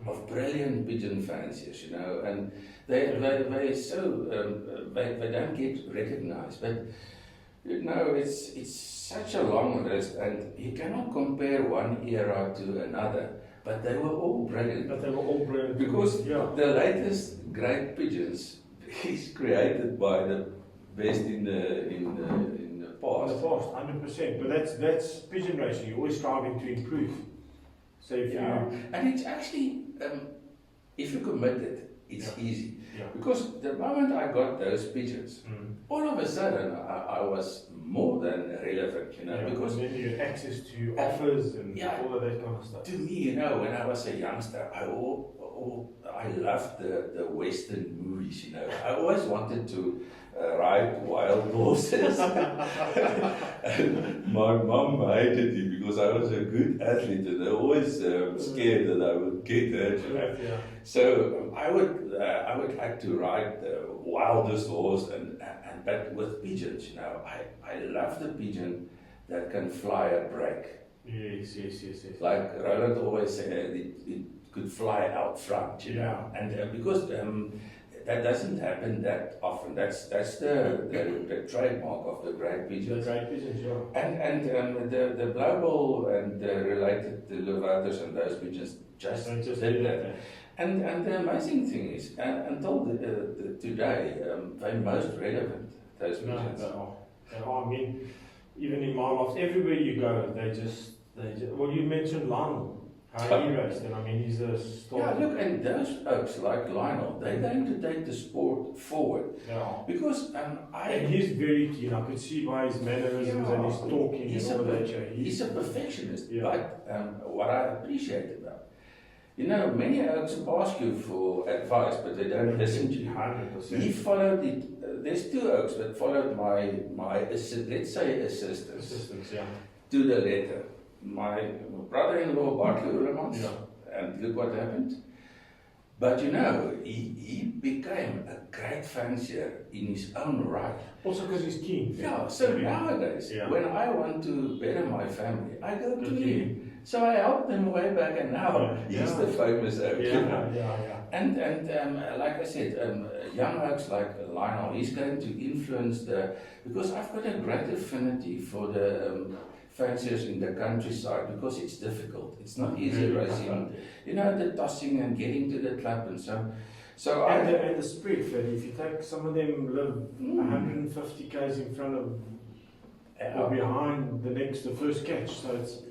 of brilliant pigeon fanciers, you know, and they so they don't get recognized, but you know it's such a long list, and you cannot compare one era to another. But they were all brilliant. Because the latest great pigeons is created by the best in the past. In the past, 100%. But that's pigeon racing. You're always striving to improve. So if and it's actually if you commit it, it's easy. Because the moment I got those pigeons, all of a sudden I was more than relevant, you know. Because and then you had access to offers and all of that kind of stuff. To me, you know, when I was a youngster, I loved the Western movies, you know. I always wanted to ride wild horses. And my mum hated it because I was a good athlete and they were always scared that I would get hurt. You know? So I would like to ride the wildest horse, but with pigeons, you know. I love the pigeon that can fly a break. Yes. Like Roland always said, it could fly out front, you know. And because that doesn't happen that often. That's the trademark of the great pigeons. The great pigeons, yeah. And the Blou Bull and the related the Lovoers and those pigeons just did that. And the amazing thing is, until today, they're most relevant, those pigeons. They are. I mean, even in my loft, everywhere you go, they just well, you mentioned Lionel. How he raced, and I mean, he's a star. Yeah, look, and those oaks like Lionel, they're going to take the sport forward. Yeah. Because and he's very keen. I could see by his mannerisms and his talking and all that. He's a perfectionist. Yeah. But what I appreciate about, many oaks ask you for advice, but they don't listen to you. 100%. He followed it. There's two oaks that followed my let's say assistance, yeah, to the letter. My brother-in-law bought relevance, and look what happened. But he became a great fancier in his own right. Also because he's keen. Yeah, so nowadays, when I want to better my family, I go to him. So I helped them way back, and now he's the famous oak. And like I said, young oaks like Lionel, he's going to influence because I've got a great affinity for the fanciers in the countryside, because it's difficult. It's not easy racing. The tossing and getting to the club and so. And the spread, Ferdie, if you take some of them live 150 k's in front of or behind the first catch, so it's.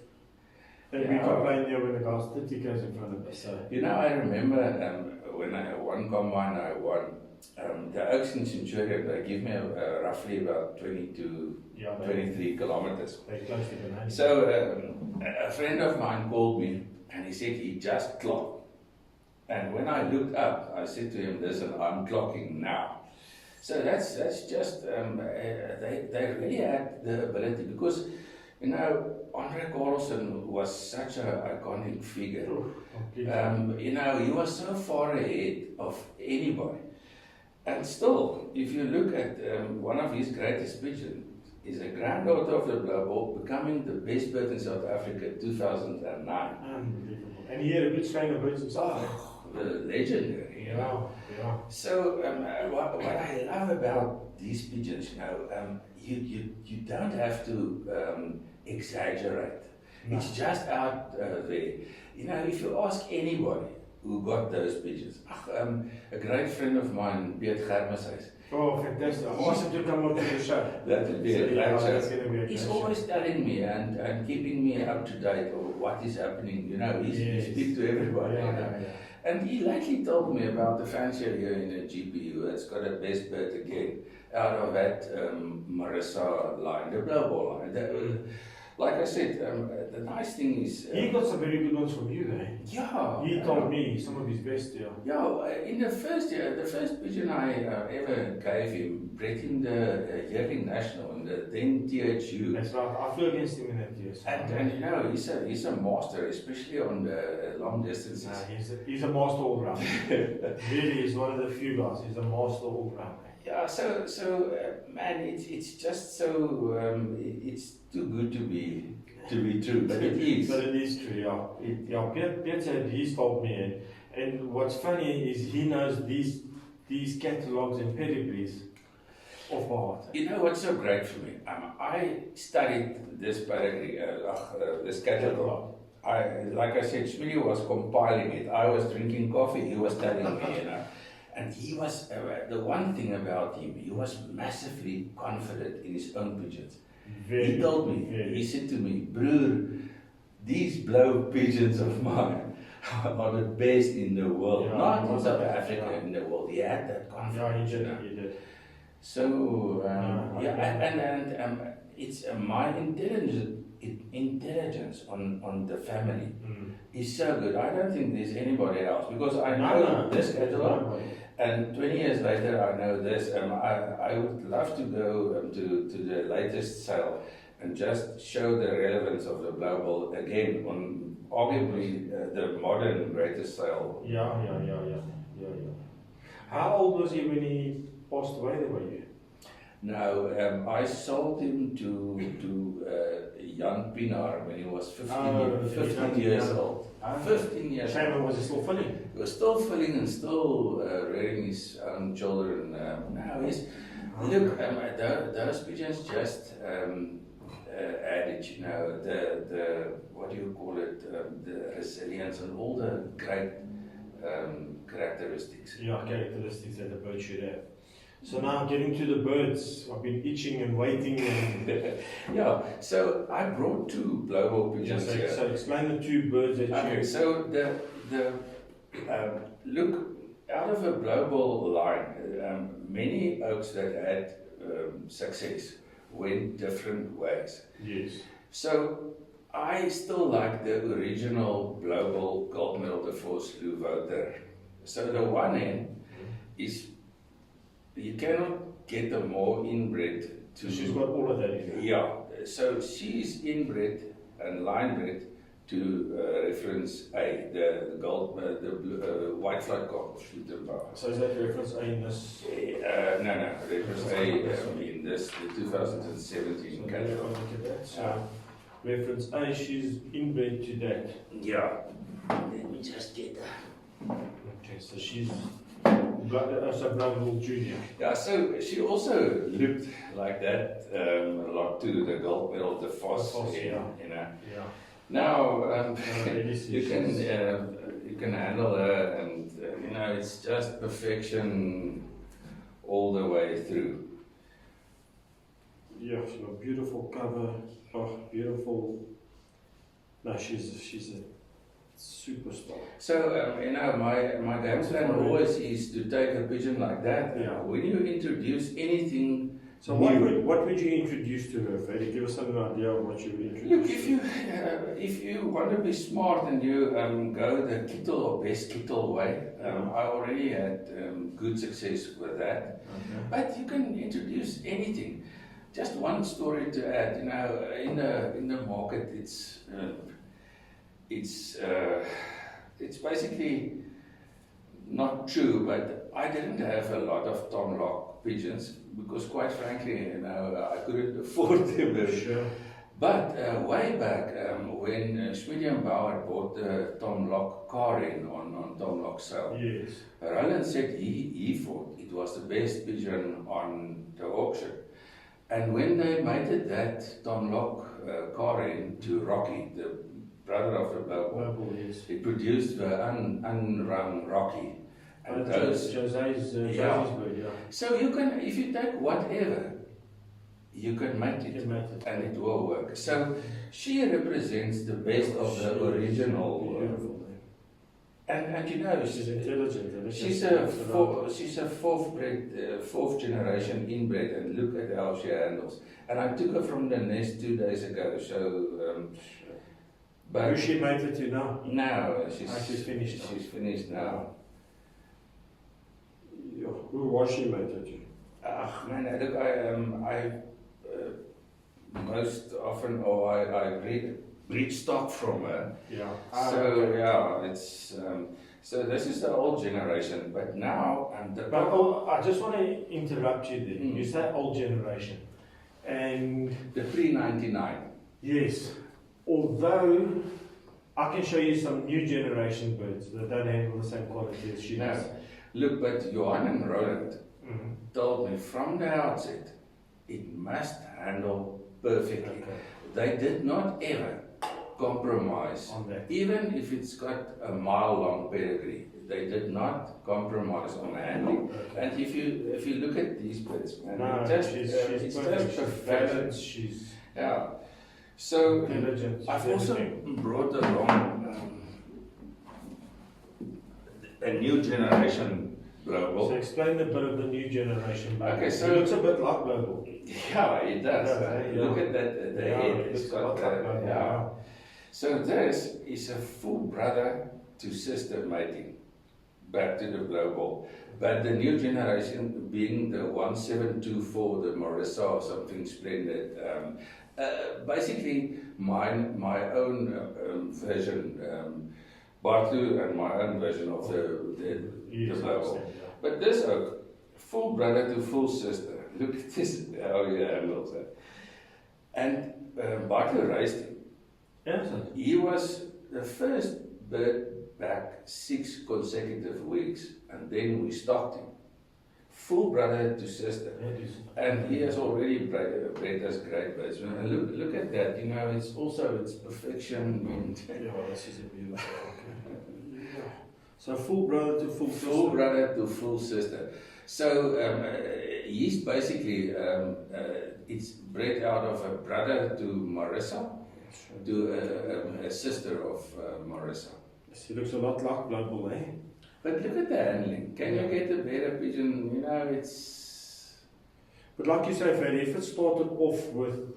And we complain there when the guy's 30 k's in front of us. So. I remember when one combine I won. The oaks in Centurion, they give me roughly about 23 kilometers. They're close to Canadian. So a friend of mine called me and he said he just clocked. And when I looked up, I said to him, listen, I'm clocking now. So that's just, they really had the ability, because, Andre Carlson was such an iconic figure. He was so far ahead of anybody. And still, if you look at one of his greatest pigeons, is a granddaughter of the Blou Bull, becoming the best bird in South Africa 2009. Unbelievable. And he had a good strain of birds himself. Legendary. Yeah. So what I love about these pigeons, you don't have to exaggerate. No. It's just out there. If you ask anybody who got those pigeons, a great friend of mine, Piet Germes. Oh, fantastic. I asked him to come on to the show. That would be a great show. He's always telling me and keeping me up to date of what is happening. He speaks to everybody. And he lately told me about the fancier here in the GPU that's got a best bird again out of that Marissa line, the Blou Bull line. Like I said, the nice thing is... he got some very good ones from you, eh? Yeah. He told me some of his best, in the first year, the first pigeon I ever gave him, bred him the yearling national in the then THU. That's right, I flew against him in that year. So. And he's a master, especially on the long distances. He's a master all-round. Really, he's one of the few guys, he's a master all-round. Yeah, so man, it's just so it's too good to be true, but it is. But it is true, yeah. Piet said he's told me, and what's funny is he knows these catalogues and pedigrees off by heart. What's so great for me? I studied this pedigree, this catalog. Like I said, Schmidty was compiling it. I was drinking coffee. He was telling me, And he was, the one thing about him, he was massively confident in his own pigeons. He told me, he said to me, Broer, these Blou pigeons of mine are the best in the world. Not in South Africa, in the world. He had that confidence. Yeah, he did. So, and it's my intelligence on the family is so good. I don't think there's anybody else, because I know this catalog. And 20 years later, I know this, and I would love to go to the latest sale and just show the relevance of the Blou Bull again on arguably the modern greatest sale. Yeah. How old was he when he passed away? There were you? Now, I sold him to Jan Pinaar when he was 15 years old. 15 years Shame, old. was he still funny? He was still filling and still rearing his own children. Now he's, look, those pigeons just added, you know, the what do you call it, the resilience and all the great characteristics. Yeah, characteristics that the bird should have. So now getting to the birds, I've been itching and waiting and... Yeah, so I brought 2 Blou Bull pigeons here. So explain the 2 birds that Okay, so the look, out of a Blou Bull line, many oaks that had success went different ways. Yes. So I still like the original Blou Bull gold medal de force Lovoer. So the one end is, you cannot get a more inbred to... So she's got all of that in her. Yeah, so she's inbred and line bred to reference A, the gold, the white flight cock of Schlutenbauer. So is that reference A in this? No, reference A in this, the 2017 So catalog. look at that. So reference A, she's inbred to that. Yeah, let me just get that. Okay, so she's Blou Bull Junior. Yeah, so she also looked like that a lot to the gold medal de force, Yeah. you know. Yeah. Now you can handle her, and you know, it's just perfection all the way through. Yeah, she's got a beautiful cover. Oh, beautiful. No, she's a superstar. So you know, my game plan always is to take a pigeon like that. Yeah. When you introduce anything. So what would you introduce to her, Ferdie? Give us an idea of what you would introduce. Look, if you want to be smart and you go the Kittel or best Kittel way, I already had good success with that. Okay. But you can introduce anything. Just one story to add. You know, in the market, it's basically not true. But I didn't have a lot of Tom Lock pigeons because, quite frankly, you know, I couldn't afford them. Sure. But way back when Schmidt and Bauer bought the Tom Lock car in on Tom Lock's sale, Yes. Roland said he thought it was the best pigeon on the auction. And when they mated that Tom Lock car in to Rocky, the brother of the Blou Bull, Yes. it produced the unrung Rocky. And those, Jose's bird, yeah. so you can, if you take whatever, you can mate You it, can mate it. and it will work. So she represents the best of the original. Beautiful. And you know, She's intelligent. she's a fourth generation inbred, and look at how she handles. And I took her from the nest 2 days ago. So, but who's she mated to now? now She's finished. She's finished now. Yeah. Who was she mated to? Man, look, I most often, I breed stock from her. Yeah. So Okay. yeah, it's so this is the old generation, but now But I just want to interrupt you there. You say old generation, and the pre-99. yes, although I can show you some new generation birds that don't handle the same quality as she does. No, look, but Johan and Roland Mhm. told me from the outset it must handle perfectly. Okay. They did not ever compromise On that. even if it's got a mile-long pedigree. They did not compromise on handling. Okay. And if you look at these birds, man, No, it's she's perfect. She's perfection. balanced. She's Yeah. So intelligent. I've she's also everything. brought along a new generation Blou Bull. So explain a bit of the new generation. Blou Bull. Okay, so- it looks a bit like Blou Bull. Yeah, it does. Yeah. Look at that. The Yeah, head. it It's looks got a lot like Blou Bull. yeah. So this is a full brother to sister mating, back to the Blou Bull. But the new generation being the 1724, the Morissa, something splendid. Basically, my own version, Bartu and my own version of the Yes, Blou Bull. yeah. But this oak, full brother to full sister. look at this, how he handles it. And Bartle raised him. Yes. He was the first bird back 6 consecutive weeks, and then we stopped him. Full brother to sister. And he has already bred us great birds. And look at that, you know, it's perfection. Yeah, this is a beautiful. Yeah. So full brother to full sister. Full brother to full sister. So he's basically, it's bred out of a brother to Marissa, to a sister of Marissa. He looks a lot like Blou Bull, eh? But look at the handling. Can you get a better pigeon? You know, it's... But like you say, Ferdie, if it started off with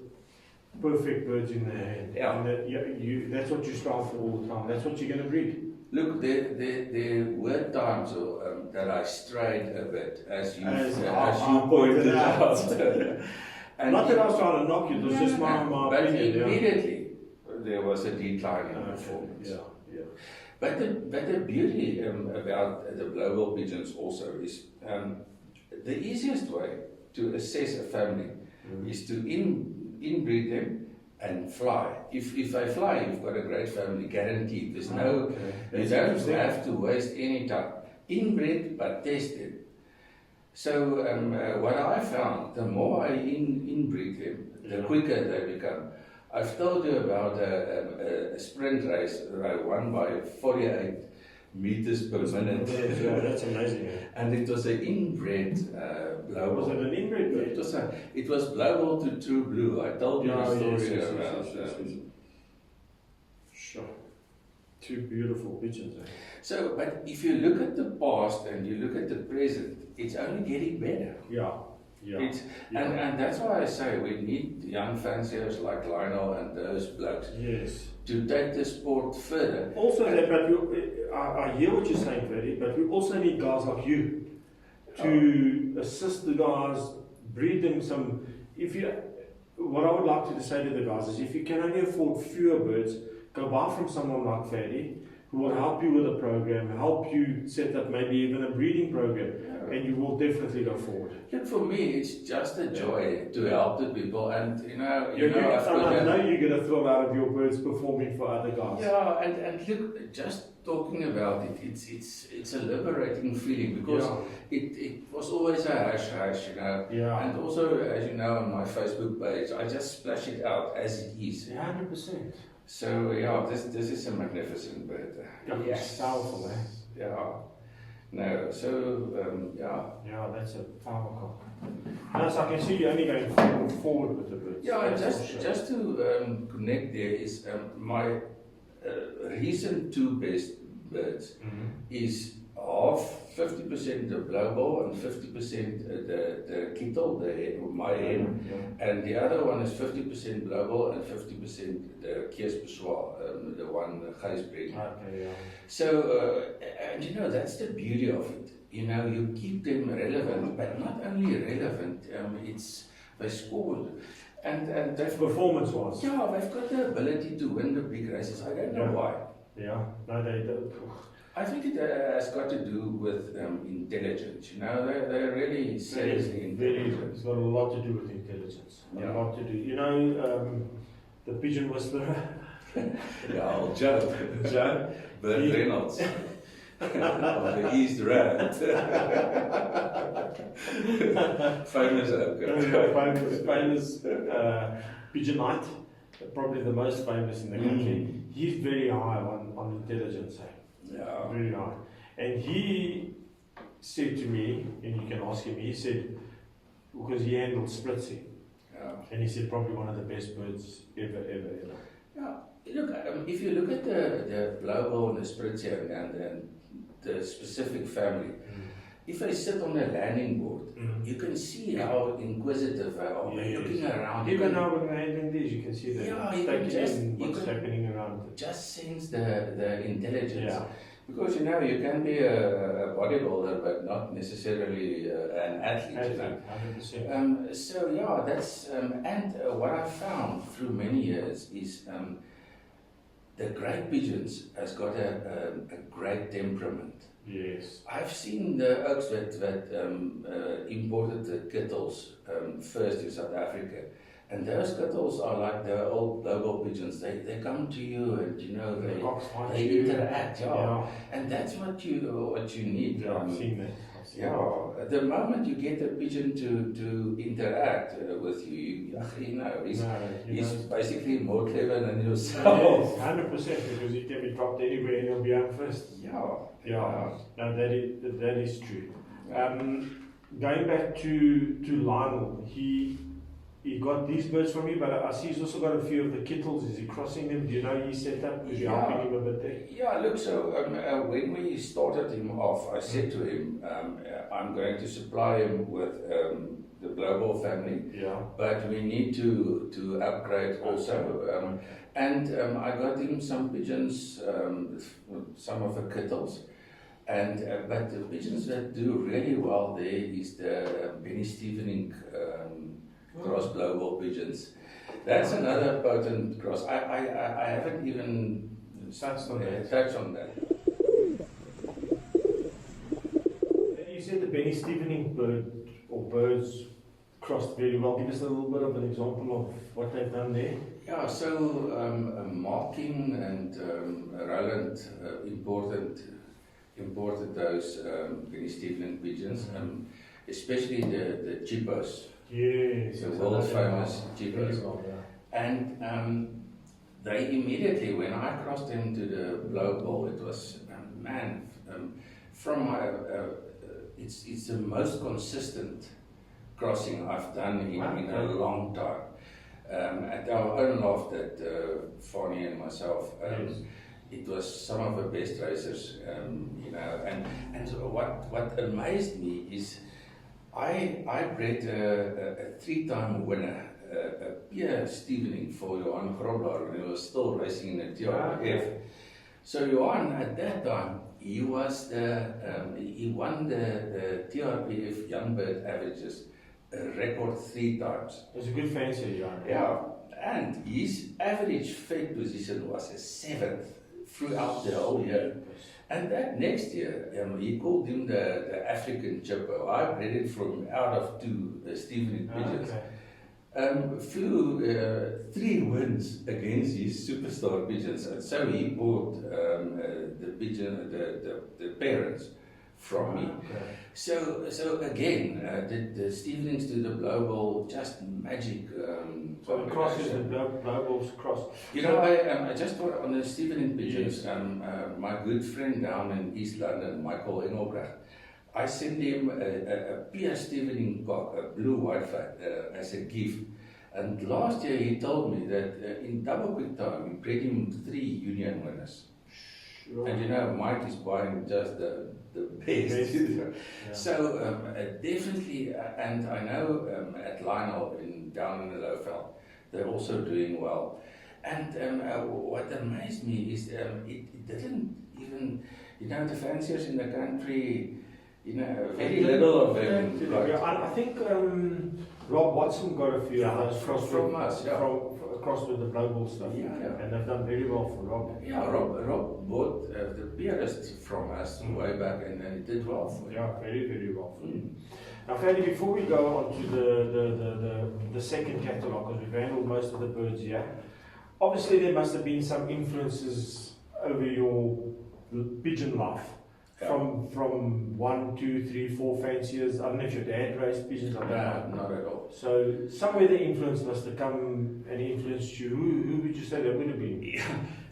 perfect birds in the hand, and that's what you strive for all the time, that's what you're going to breed. Look, there were times that I strayed a bit, as you pointed out. And not that I was trying to knock you, it was just my but opinion. Immediately, there was a decline in performance. Yeah. But the beauty about the Blou Bull pigeons also is the easiest way to assess a family is to inbreed them and fly. If they fly, you've got a great family, guaranteed. There's no, you don't have to waste any time. Inbred but tested. So what I found, the more I inbreed them, the quicker they become. I've told you about a sprint race that I won by 48 meters per minute. Yeah, that's amazing. Eh? And it was an inbred Blou Bull. Was it an inbred bird? It was Blou Bull to True Blue. I told you the story about Sure. Two beautiful pigeons. Eh? So, but if you look at the past and you look at the present, it's only getting better. Yeah. And that's why I say we need young fanciers like Lionel and those blokes to take the sport further. Also, I hear what you're saying, Ferdie, but we also need guys like you to assist the guys, breed them some. What I would like to say to the guys is, if you can only afford fewer birds, go buy from someone like Ferdie, who will help you with a program, help you set up maybe even a breeding program, and you will definitely go forward. Look, for me, it's just a joy to help the people, and I know you get a thrill out of your birds performing for other guys. Yeah, and look, just talking about it, it's a liberating feeling, because it was always a hush, you know. Yeah. And also, as you know, on my Facebook page, I just splash it out as it is. 100%. So this is a magnificent bird. Yes, powerful, eh? Yeah. No, so Yeah, that's a 5 o'clock. Now, so I can see you only going forward with the birds. Yeah, and just to connect there is my recent 2 best birds is half 50% the Blou Bull and 50% the Kittel, my hen, and the other one is 50% Blou Bull and 50% the Kies Pessoa, the one Gijs bred. Okay, yeah. So, and you know, that's the beauty of it. You know, you keep them relevant, but not only relevant, they score. And they've performance-wise. Yeah, they've got the ability to win the big races. I don't know why. Yeah, no, they don't. I think it has got to do with intelligence. You know, they're really seriously intelligent. It's got a lot to do with intelligence. A lot to do. You know, the pigeon whisperer. Yeah, old Joe. Bert Reynolds. Of the East Rand. Famous famous pigeonite, probably the most famous in the country. He's very high on intelligence. Yeah. Very high. And he said to me, and you can ask him, he said, because he handled splitsing. Yeah. And he said probably one of the best birds ever. Yeah. Look, if you look at the Blou Bull and the Spritzer and the specific family, if they sit on a landing board, you can see how inquisitive they are. They're looking around. Even now when they're handling these, you can see that what's happening around. Just sense the intelligence. Yeah. Because you know, you can be a bodybuilder, but not necessarily an athlete. You know? 100%. So yeah, that's and what I found through many years is the great pigeons has got a great temperament. Yes. I've seen the oaks that imported the kittles first to South Africa. And those kittles are like the old Blou Bull pigeons. They come to you and they interact. Yeah. And that's what you need. Yeah, I've seen that. The moment you get a pigeon to interact with you, he's basically more clever than yourself. Yes, 100%, because he can be dropped anywhere and he'll be out first. Yeah. No, that is true. Going back to Lionel, he got these birds from you, but I see he's also got a few of the kittles. Is he crossing them? Do you know he's set up? Is he helping him a bit there? Yeah, look, so when we started him off, I said to him, I'm going to supply him with the Blou Bull family, but we need to upgrade also. And I got him some pigeons, some of the kittles. And but the pigeons that do really well there is the Benny Stevening cross Blou Bull pigeons. That's another potent cross. I haven't even touched on that. You said the Benny Stevening bird or birds crossed very well. Give us a little bit of an example of what they've done there. Yeah, so Marking and Roland imported those Benny Stevening pigeons, especially the Chippos. Yes, the world famous Chippos. And they immediately, when I crossed them to the Blou Bull, it was, it's the most consistent crossing I've done in a long time. At our own loft at Ferdie and myself, it was some of the best racers, and so what amazed me is I bred a 3-time winner, a Pierre Stevening for Johan Grobler, when he was still racing in the TRPF. So Johan, at that time, he won the TRPF young bird averages a record 3 times. It was a good fancier, Johan. Yeah, and his average fed position was a 7th throughout the whole year. And that next year, he called him the African Chippo. I bred it from out of 2 Stevening pigeons. Flew 3 wins against his superstar pigeons, and so he bought the pigeon, the parents from me. So again, the Stevenings to the Blou Bull, just magic. So the crosses, the Blou Bull's cross. You know, I just thought on the Stevening pigeons, my good friend down in East London, Michael Engelbrecht, I sent him a Pierre Stevening cock, a blue white fat, as a gift. And last year he told me that in double quick time we bred him 3 union winners. Sure. And you know, Mike is buying just the best. So definitely, and I know at Lionel down in the Lovoer, they're also doing well. And what amazed me is it didn't even, the fanciers in the country, very little of them. I think Rob Watson got a few of those from us, across with the Blou Bull stuff. And they've done very well for Rob. Yeah, Rob bought the Pierist from us way back, and it did well for him. Yeah, very, very well for him. Now, Ferdie, before we go on to the second catalogue, because we've handled most of the birds here, obviously there must have been some influences over your pigeon life. From 1, 2, 3, 4 fanciers. I don't know if your dad raised pigeons. No, not at all. So somewhere the influence must have come and influenced you. Who would you say that would have been? Yeah.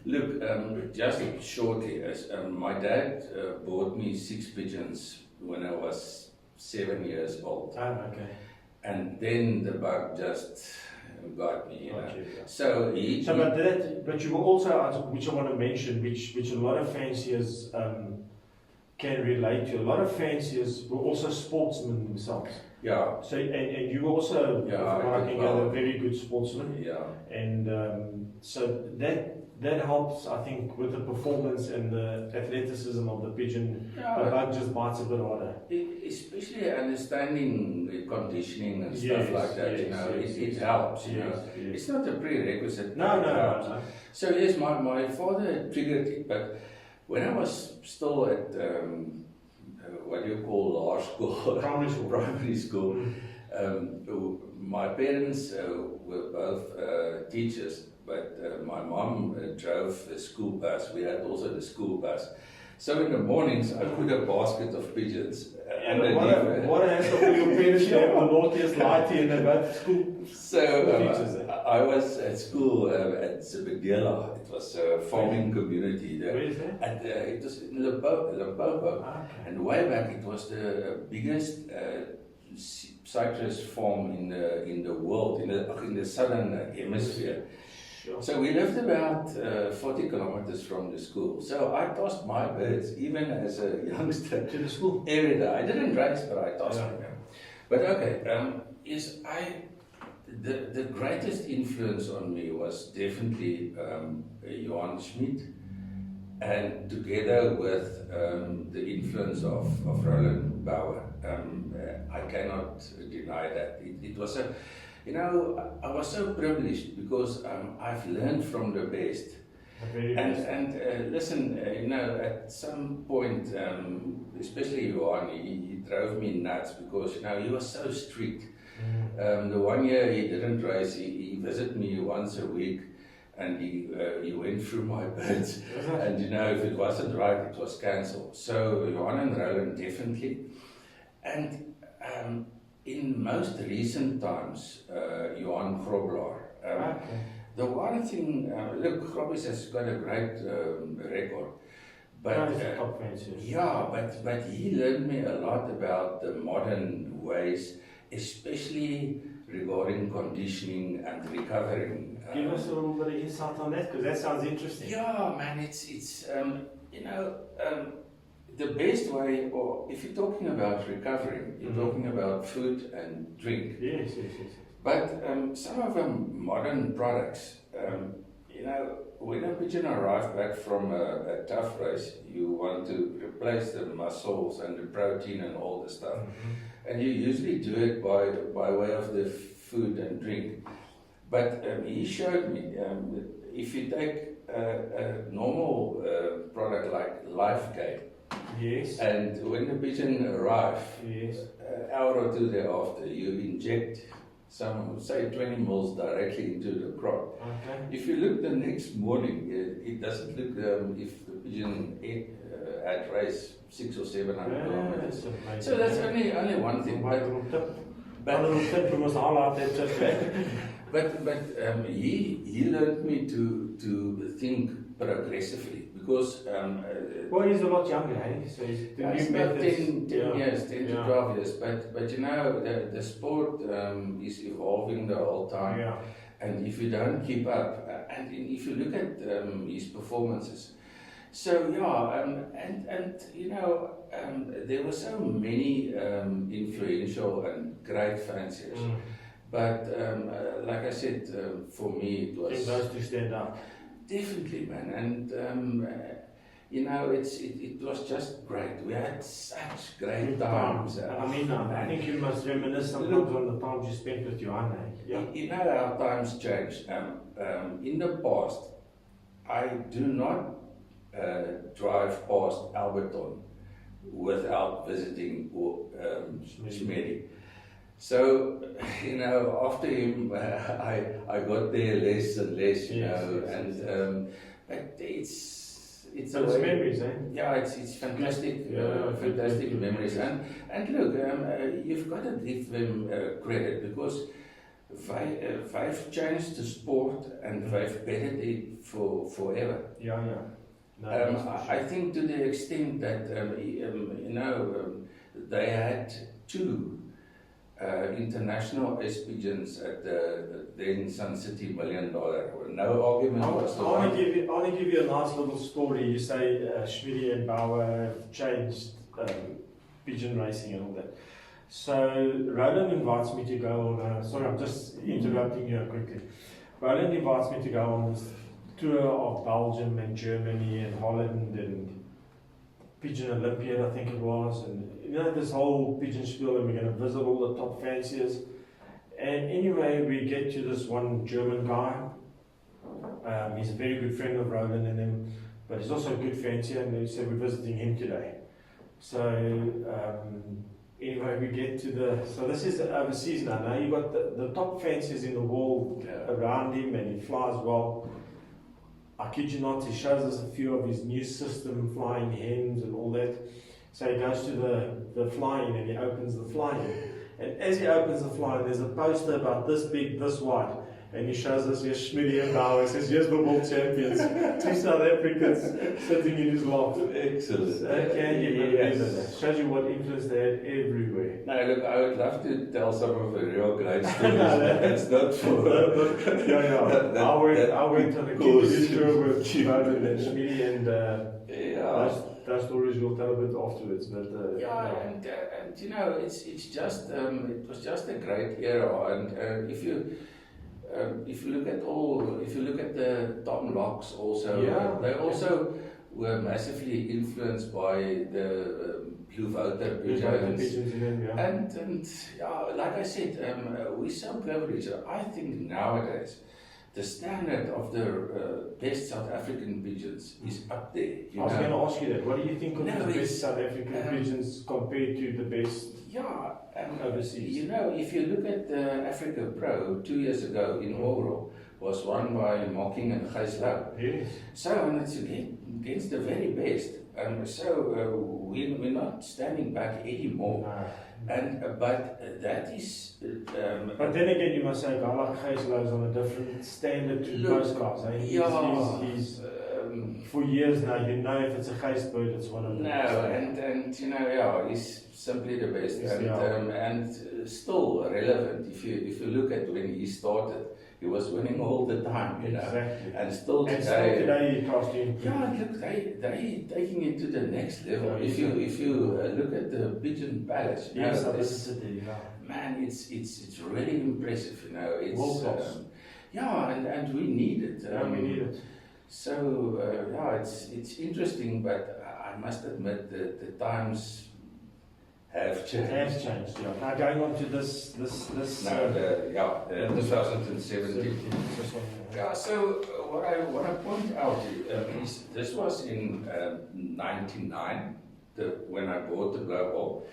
Look, just shortly, my dad bought me 6 pigeons when I was 7 years old. Okay. And then the bug just got me. So but you were also, which I want to mention, which a lot of fanciers can relate to. A lot of fanciers were also sportsmen themselves. Yeah. So and you were also, a very good sportsman. Yeah. And so that helps, I think, with the performance and the athleticism of the pigeon. The bug just bites a bit harder. Especially understanding the conditioning and stuff like that. It helps. It's not a prerequisite. No. So yes, my father triggered it, but when I was still at what do you call large school, primary school, my parents were both teachers, but my mom drove the school bus. We had also the school bus. So in the mornings, I put a basket of pigeons underneath. What a hassle for your parents to have the naughtiest lighty and about school. So I was at school at Zebedela. It was a farming community there. Where is that? It was in Limpopo. Okay. And way back, it was the biggest citrus farm in the world, in the southern hemisphere. Sure. So we lived about 40 kilometers from the school. So I tossed my birds, even as a youngster, To the school. every day. I didn't race, but I tossed them. But okay, the greatest influence on me was definitely Johann Schmidt, and together with the influence of Roland Bauer. I cannot deny that. It was a, I was so privileged because I've learned from the best. And listen, at some point, especially Johann, he drove me nuts because he was so strict. The 1 year he didn't race, he visited me once a week, and he went through my birds, and if it wasn't right, it was cancelled. So Johann and Roland definitely, and in most recent times, Johann Grobler. The one thing, look, Grobis has got a great record, but but he learned me a lot about the modern ways, especially regarding conditioning and recovering. Give us a little bit of insight on that, because that sounds interesting. Yeah, man, it's the best way, or if you're talking about recovering, you're talking about food and drink. Yes. But some of the modern products, when a pigeon arrives back from a tough race, you want to replace the muscles and the protein and all the stuff. And you usually do it by way of the food and drink. But he showed me, if you take a normal product like Lifegate, yes, and when the pigeon arrives, yes, an hour or two thereafter, you inject some, say 20 mils directly into the crop. Okay. If you look the next morning, it doesn't look, if the pigeon had raced 600 or 700 kilometers. So that's only one thing. But he learned me to think progressively, because well, he's a lot younger, eh? So he's about 10 years, 10 to 12 years. But the sport is evolving the whole time. Yeah. And if you don't keep up, and if you look at his performances, so there were so many influential and great fanciers. But like I said, for me it was those to stand out. Definitely, man, and it was just great. We had such great times. I think you must reminisce sometimes on the times you spent with Johann. Our times changed. In the past, I do not drive past Alberton without visiting Schmedi. So, after him, I got there less and less, but it's memories, eh? Yeah, it's fantastic, fantastic memories. And look, you've got to give them credit, because they've changed the sport and they've bettered it forever. I think to the extent that they had two international S pigeons at the then Sun City $1 million. No argument. I want to give you a nice little story. You say Schmidi and Bauer have changed pigeon racing and all that. So Roland invites me to go on sorry, I'm just interrupting you quickly. Roland invites me to go on this tour of Belgium and Germany and Holland and Pigeon Olympiad, I think it was, and this whole pigeon spiel, and we're going to visit all the top fanciers. And anyway, we get to this one German guy. He's a very good friend of Roland, and then but he's also a good fancier, and he said we're visiting him today. So anyway, we get to so this is overseas now. Now you've got the top fanciers in the world around him, and he flies well. I kid you not, he shows us a few of his new system, flying hens and all that. So he goes to the fly-in and he opens the fly-in. And as he opens the fly-in, there's a poster about this big, this wide. And he shows us, here's Schmidty and Bauer. He says, here's the world champions. 2 South Africans sitting in his loft. Excellent. Can you believe that? Shows you what influence they had everywhere. No, look, I would love to tell some of the real great stories. It's not for... I went on a kids tour with Bowden and Schmidty, and those stories we'll tell a bit afterwards. But and you know, it's just it was just a great era, and if you look at the Tom Locks also, they also were massively influenced by the Lovoer pigeons. And like I said, we're so privileged. I think nowadays the standard of the best South African pigeons is up there. I was going to ask you that. What do you think of the best South African pigeons compared to the best overseas? You know, if you look at the Africa Pro 2 years ago in Oral, was won by Mocking and Gijs. Yes. So, and it's against the very best. We're not standing back anymore. No. And but that is. But then again, you must say, I like Gijs is on a different standard to most guys. He's for years now. You know, if it's a Gijs bird, it's one of them. No, and you know, he's simply the best, and still relevant. If you look at when he started. He was winning all the time, you know. Exactly. And still today, he cost him. Yeah, look, they taking it to the next level. If you look at the Pigeon Palace, man, it's really impressive, you know. It's world class. And we need it. We need it. So it's interesting, but I must admit that the times have changed. Now going on to this. No, 2017. So what I point out is this was in '99 when I bought the Blou Bull,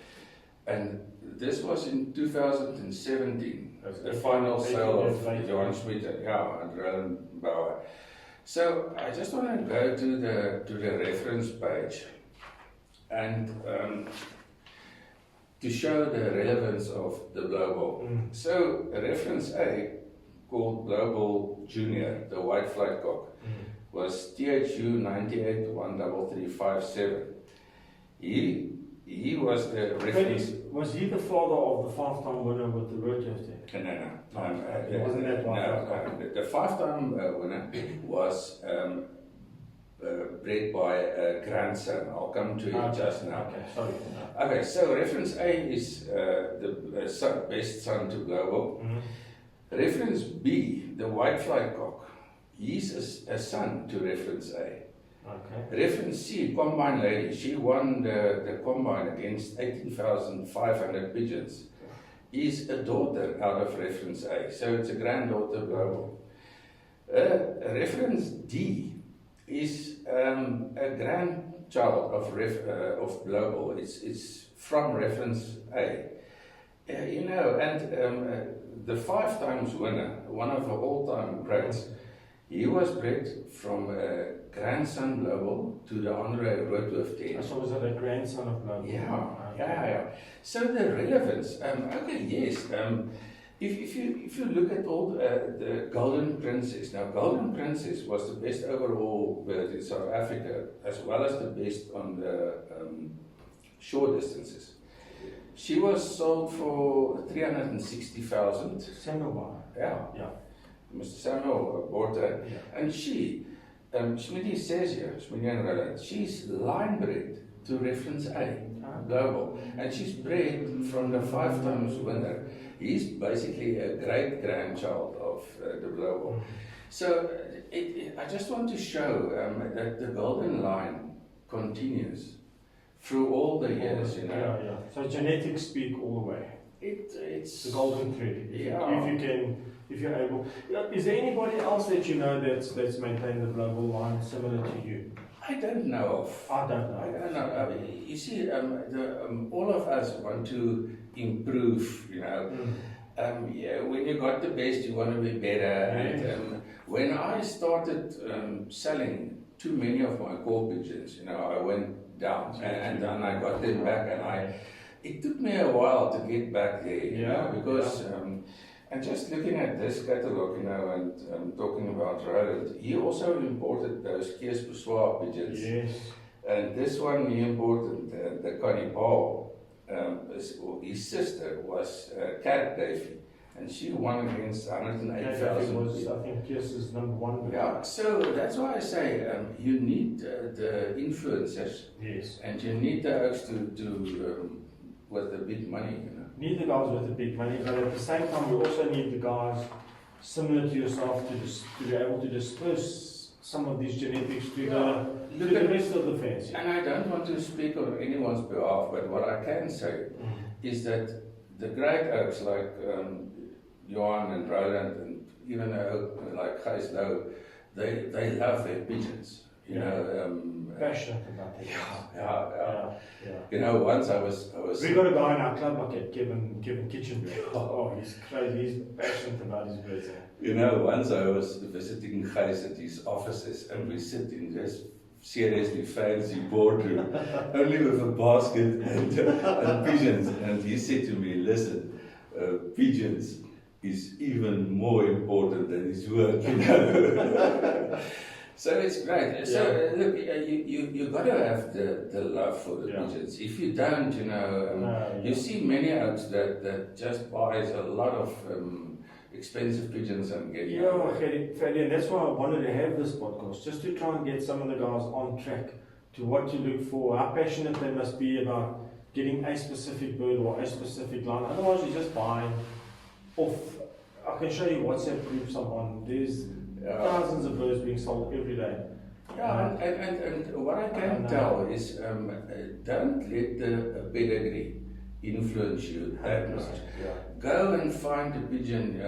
and this was in 2017. The final sale of Johan Schmidt and Roland Bauer. So I just want to go to the reference page and. To show the relevance of the Blou Bull. So, reference A, called Blou Bull Junior, the white flight cock, was THU 98133357. He was the reference. Was he the father of the 5-time winner with the road test? No. Wasn't that one? The 5-time winner was bred by a grandson. I'll come to it just now. Okay, sorry. Okay, so reference A is the best son to Blou Bull. Reference B, the white flight cock, he's a son to reference A. Okay. Reference C, combine lady, she won the combine against 18,500 pigeons. Is a daughter out of reference A, so it's a granddaughter Blou Bull. Reference D is a grandchild of Blou Bull. It's from reference A. You know, and the 5 times winner, one of the all-time greats, he was bred from grandson Blou Bull to the Andre Roodhoof 10. So was it a grandson of Blou Bull? Yeah. So the relevance, if you look at all the Golden Princess, now Golden Princess was the best overall bird in South Africa, as well as the best on the short distances. She was sold for 360,000. Samuel. Yeah. Mr. Samuel bought her, and she, Schmidty says here, Schmidty and Roland, she's line bred to reference A, Blou Bull, and she's bred from the 5 times winner. He's basically a great-grandchild of the Blou Bull. So I just want to show that the golden line continues through all the years, you know. Yeah. So genetics speak all the way. It's the golden thread. If you're able. Is there anybody else that you know that's maintained the Blou Bull line similar to you? I don't know of. I don't know. I don't know. You see, all of us want to improve, you know. Yeah, when you got the best, you want to be better. Yes. And when I started selling too many of my core pigeons, you know, I went down and then I got them back, and it took me a while to get back there, you know, because. And just looking at this catalogue, you know, and talking about Roland, he also imported those Kies Poussoir pigeons. Yes. And this one he imported the Cannibal. His sister was Cat Davy, and she won against 108,000 I think Kies is number one. Yeah, so that's why I say you need the influencers. Yes. And you need the oaks to with the big money, you know. Need the guys with the big money, but at the same time, we also need the guys similar to yourself to be able to disperse some of these genetics to the rest of the fancy. And I don't want to speak on anyone's behalf, but what I can say is that the great oaks like Johan and Roland, and even an oak like Gijs Lou, they love their pigeons. You know, passionate about it. Yeah. You know, once I was. We got a guy in our club like Kevin Kitchen. Oh, he's crazy. He's passionate about his birds. You know, once I was visiting Gijs at his offices, and we sit in this seriously fancy boardroom, only with a basket and pigeons. And he said to me, "Listen, pigeons is even more important than his work, you know." So it's great. So look, you got to have the love for the pigeons. If you don't, you know, you see many oaks that just buys a lot of expensive pigeons and get. Ferdie, and that's why I wanted to have this podcast, just to try and get some of the guys on track to what to look for, how passionate they must be about getting a specific bird or a specific line. Otherwise, you're just buying off. I can show you WhatsApp groups I'm on. There's thousands of birds being sold every day. And what I can tell is don't let the pedigree influence you that much. Go and find a pigeon.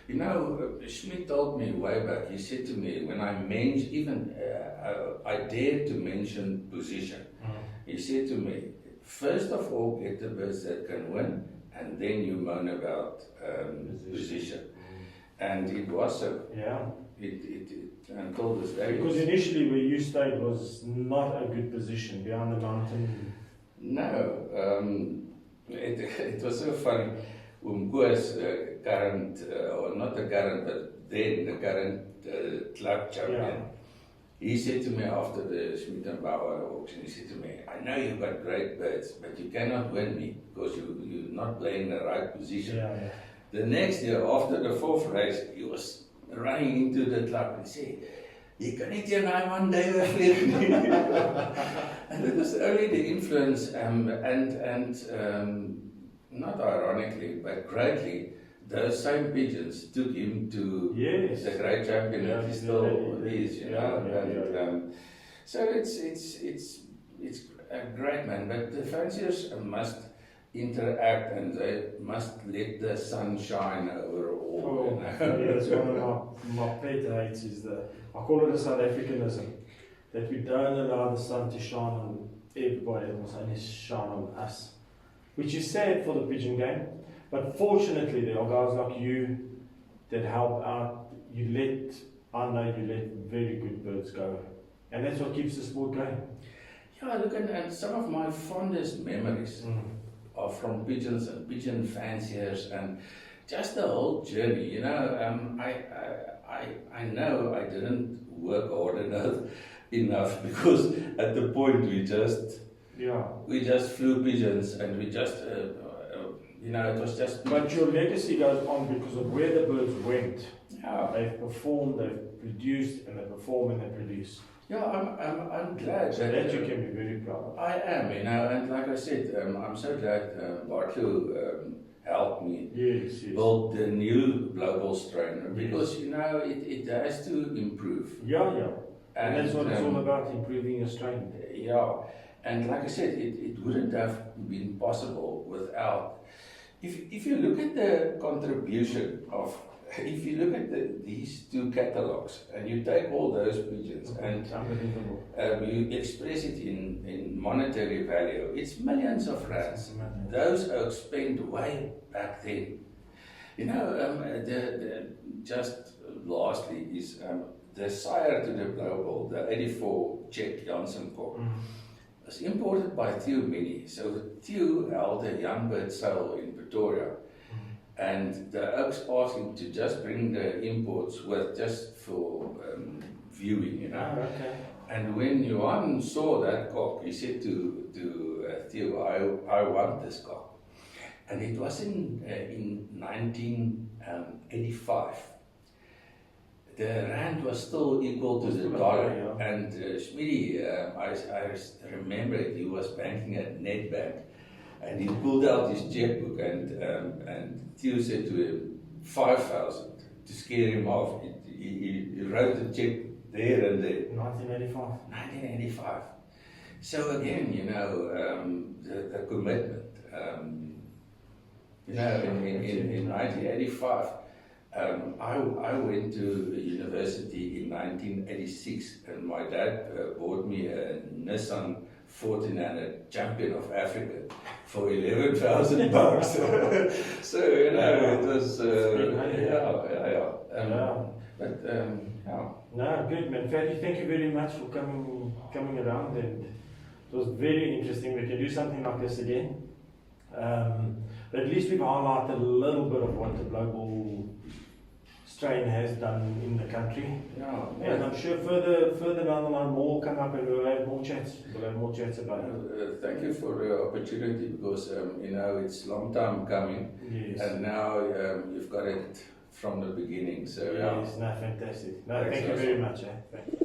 You know, Schmidt told me way back, he said to me, when I mentioned, I dared to mention position, he said to me, first of all, get the birds that can win, and then you moan about position. And it was so. It until this day. Because initially where you stayed was not a good position, behind the mountain. No, it was so funny. Koos, current, or not the current, but then the current club champion, he said to me after the Schmidt and Bauer auction, he said to me, I know you've got great birds, but you cannot win me because you're not playing the right position. The next year, after the fourth race, he was running into the club and said, "You can eat your name one day." And it was only the influence, and not ironically, but greatly, those same pigeons took him to the great champion that he still is, you know. So it's a great man, but the fanciers must interact and they must let the sun shine over all. That's one of my pet hates is I call it a South Africanism, that we don't allow the sun to shine on everybody, it must only shine on us. Which is sad for the pigeon game, but fortunately there are guys like you that help out. I know you let very good birds go, and that's what keeps the sport going. Yeah, look, and some of my fondest memories are from pigeons and pigeon fanciers and just the whole journey. You know, I know I didn't work hard enough because at the point we just flew pigeons and we just you know, it was just. But your legacy goes on because of where the birds went. They've performed, they've produced, and they perform and they produce. Yeah, I'm glad that you can be very proud of. I am, you know, and like I said, I'm so glad Blou helped me build the new Blou Bull strain because you know it has to improve. And that's what it's all about, improving your strain. And like I said, it wouldn't have been possible without. If you look at the contribution of if you look at these two catalogs and you take all those pigeons and you express it in monetary value, it's millions of rands. Those oaks spent way back then. You know, just lastly is the sire to the Blou Bull, the 84 Czech Janssen cock, was imported by Theo Mini. So Theo held a young bird sale in Pretoria. And the oaks asked him to just bring the imports with just for viewing, you know. Oh, okay. And when Johan saw that cock, he said to Theo, I want this cock. And it was in 1985. The rand was still equal to the dollar. Yeah. And Schmidi, I remember it, he was banking at Nedbank. And he pulled out his checkbook and Theo said to him, 5,000 to scare him off. He wrote the check there and there. 1985. So again, you know, the commitment. You know, in 1985, I went to university in 1986, and my dad bought me a Nissan 1400 Champion of Africa for 11,000 bucks. So, you know, it was, But, No, good man. Ferdie, thank you very much for coming around, and it was very interesting. We can do something like this again. But at least we've highlighted a little bit of what the Blou Bull strain has done in the country. Yeah. And I'm sure further down the line more will come up and we'll have more chats. About it. Thank you for the opportunity, because you know, it's a long time coming. Yes. And now you've got it from the beginning. So yes, no, fantastic. No, thank you very much. Thank you.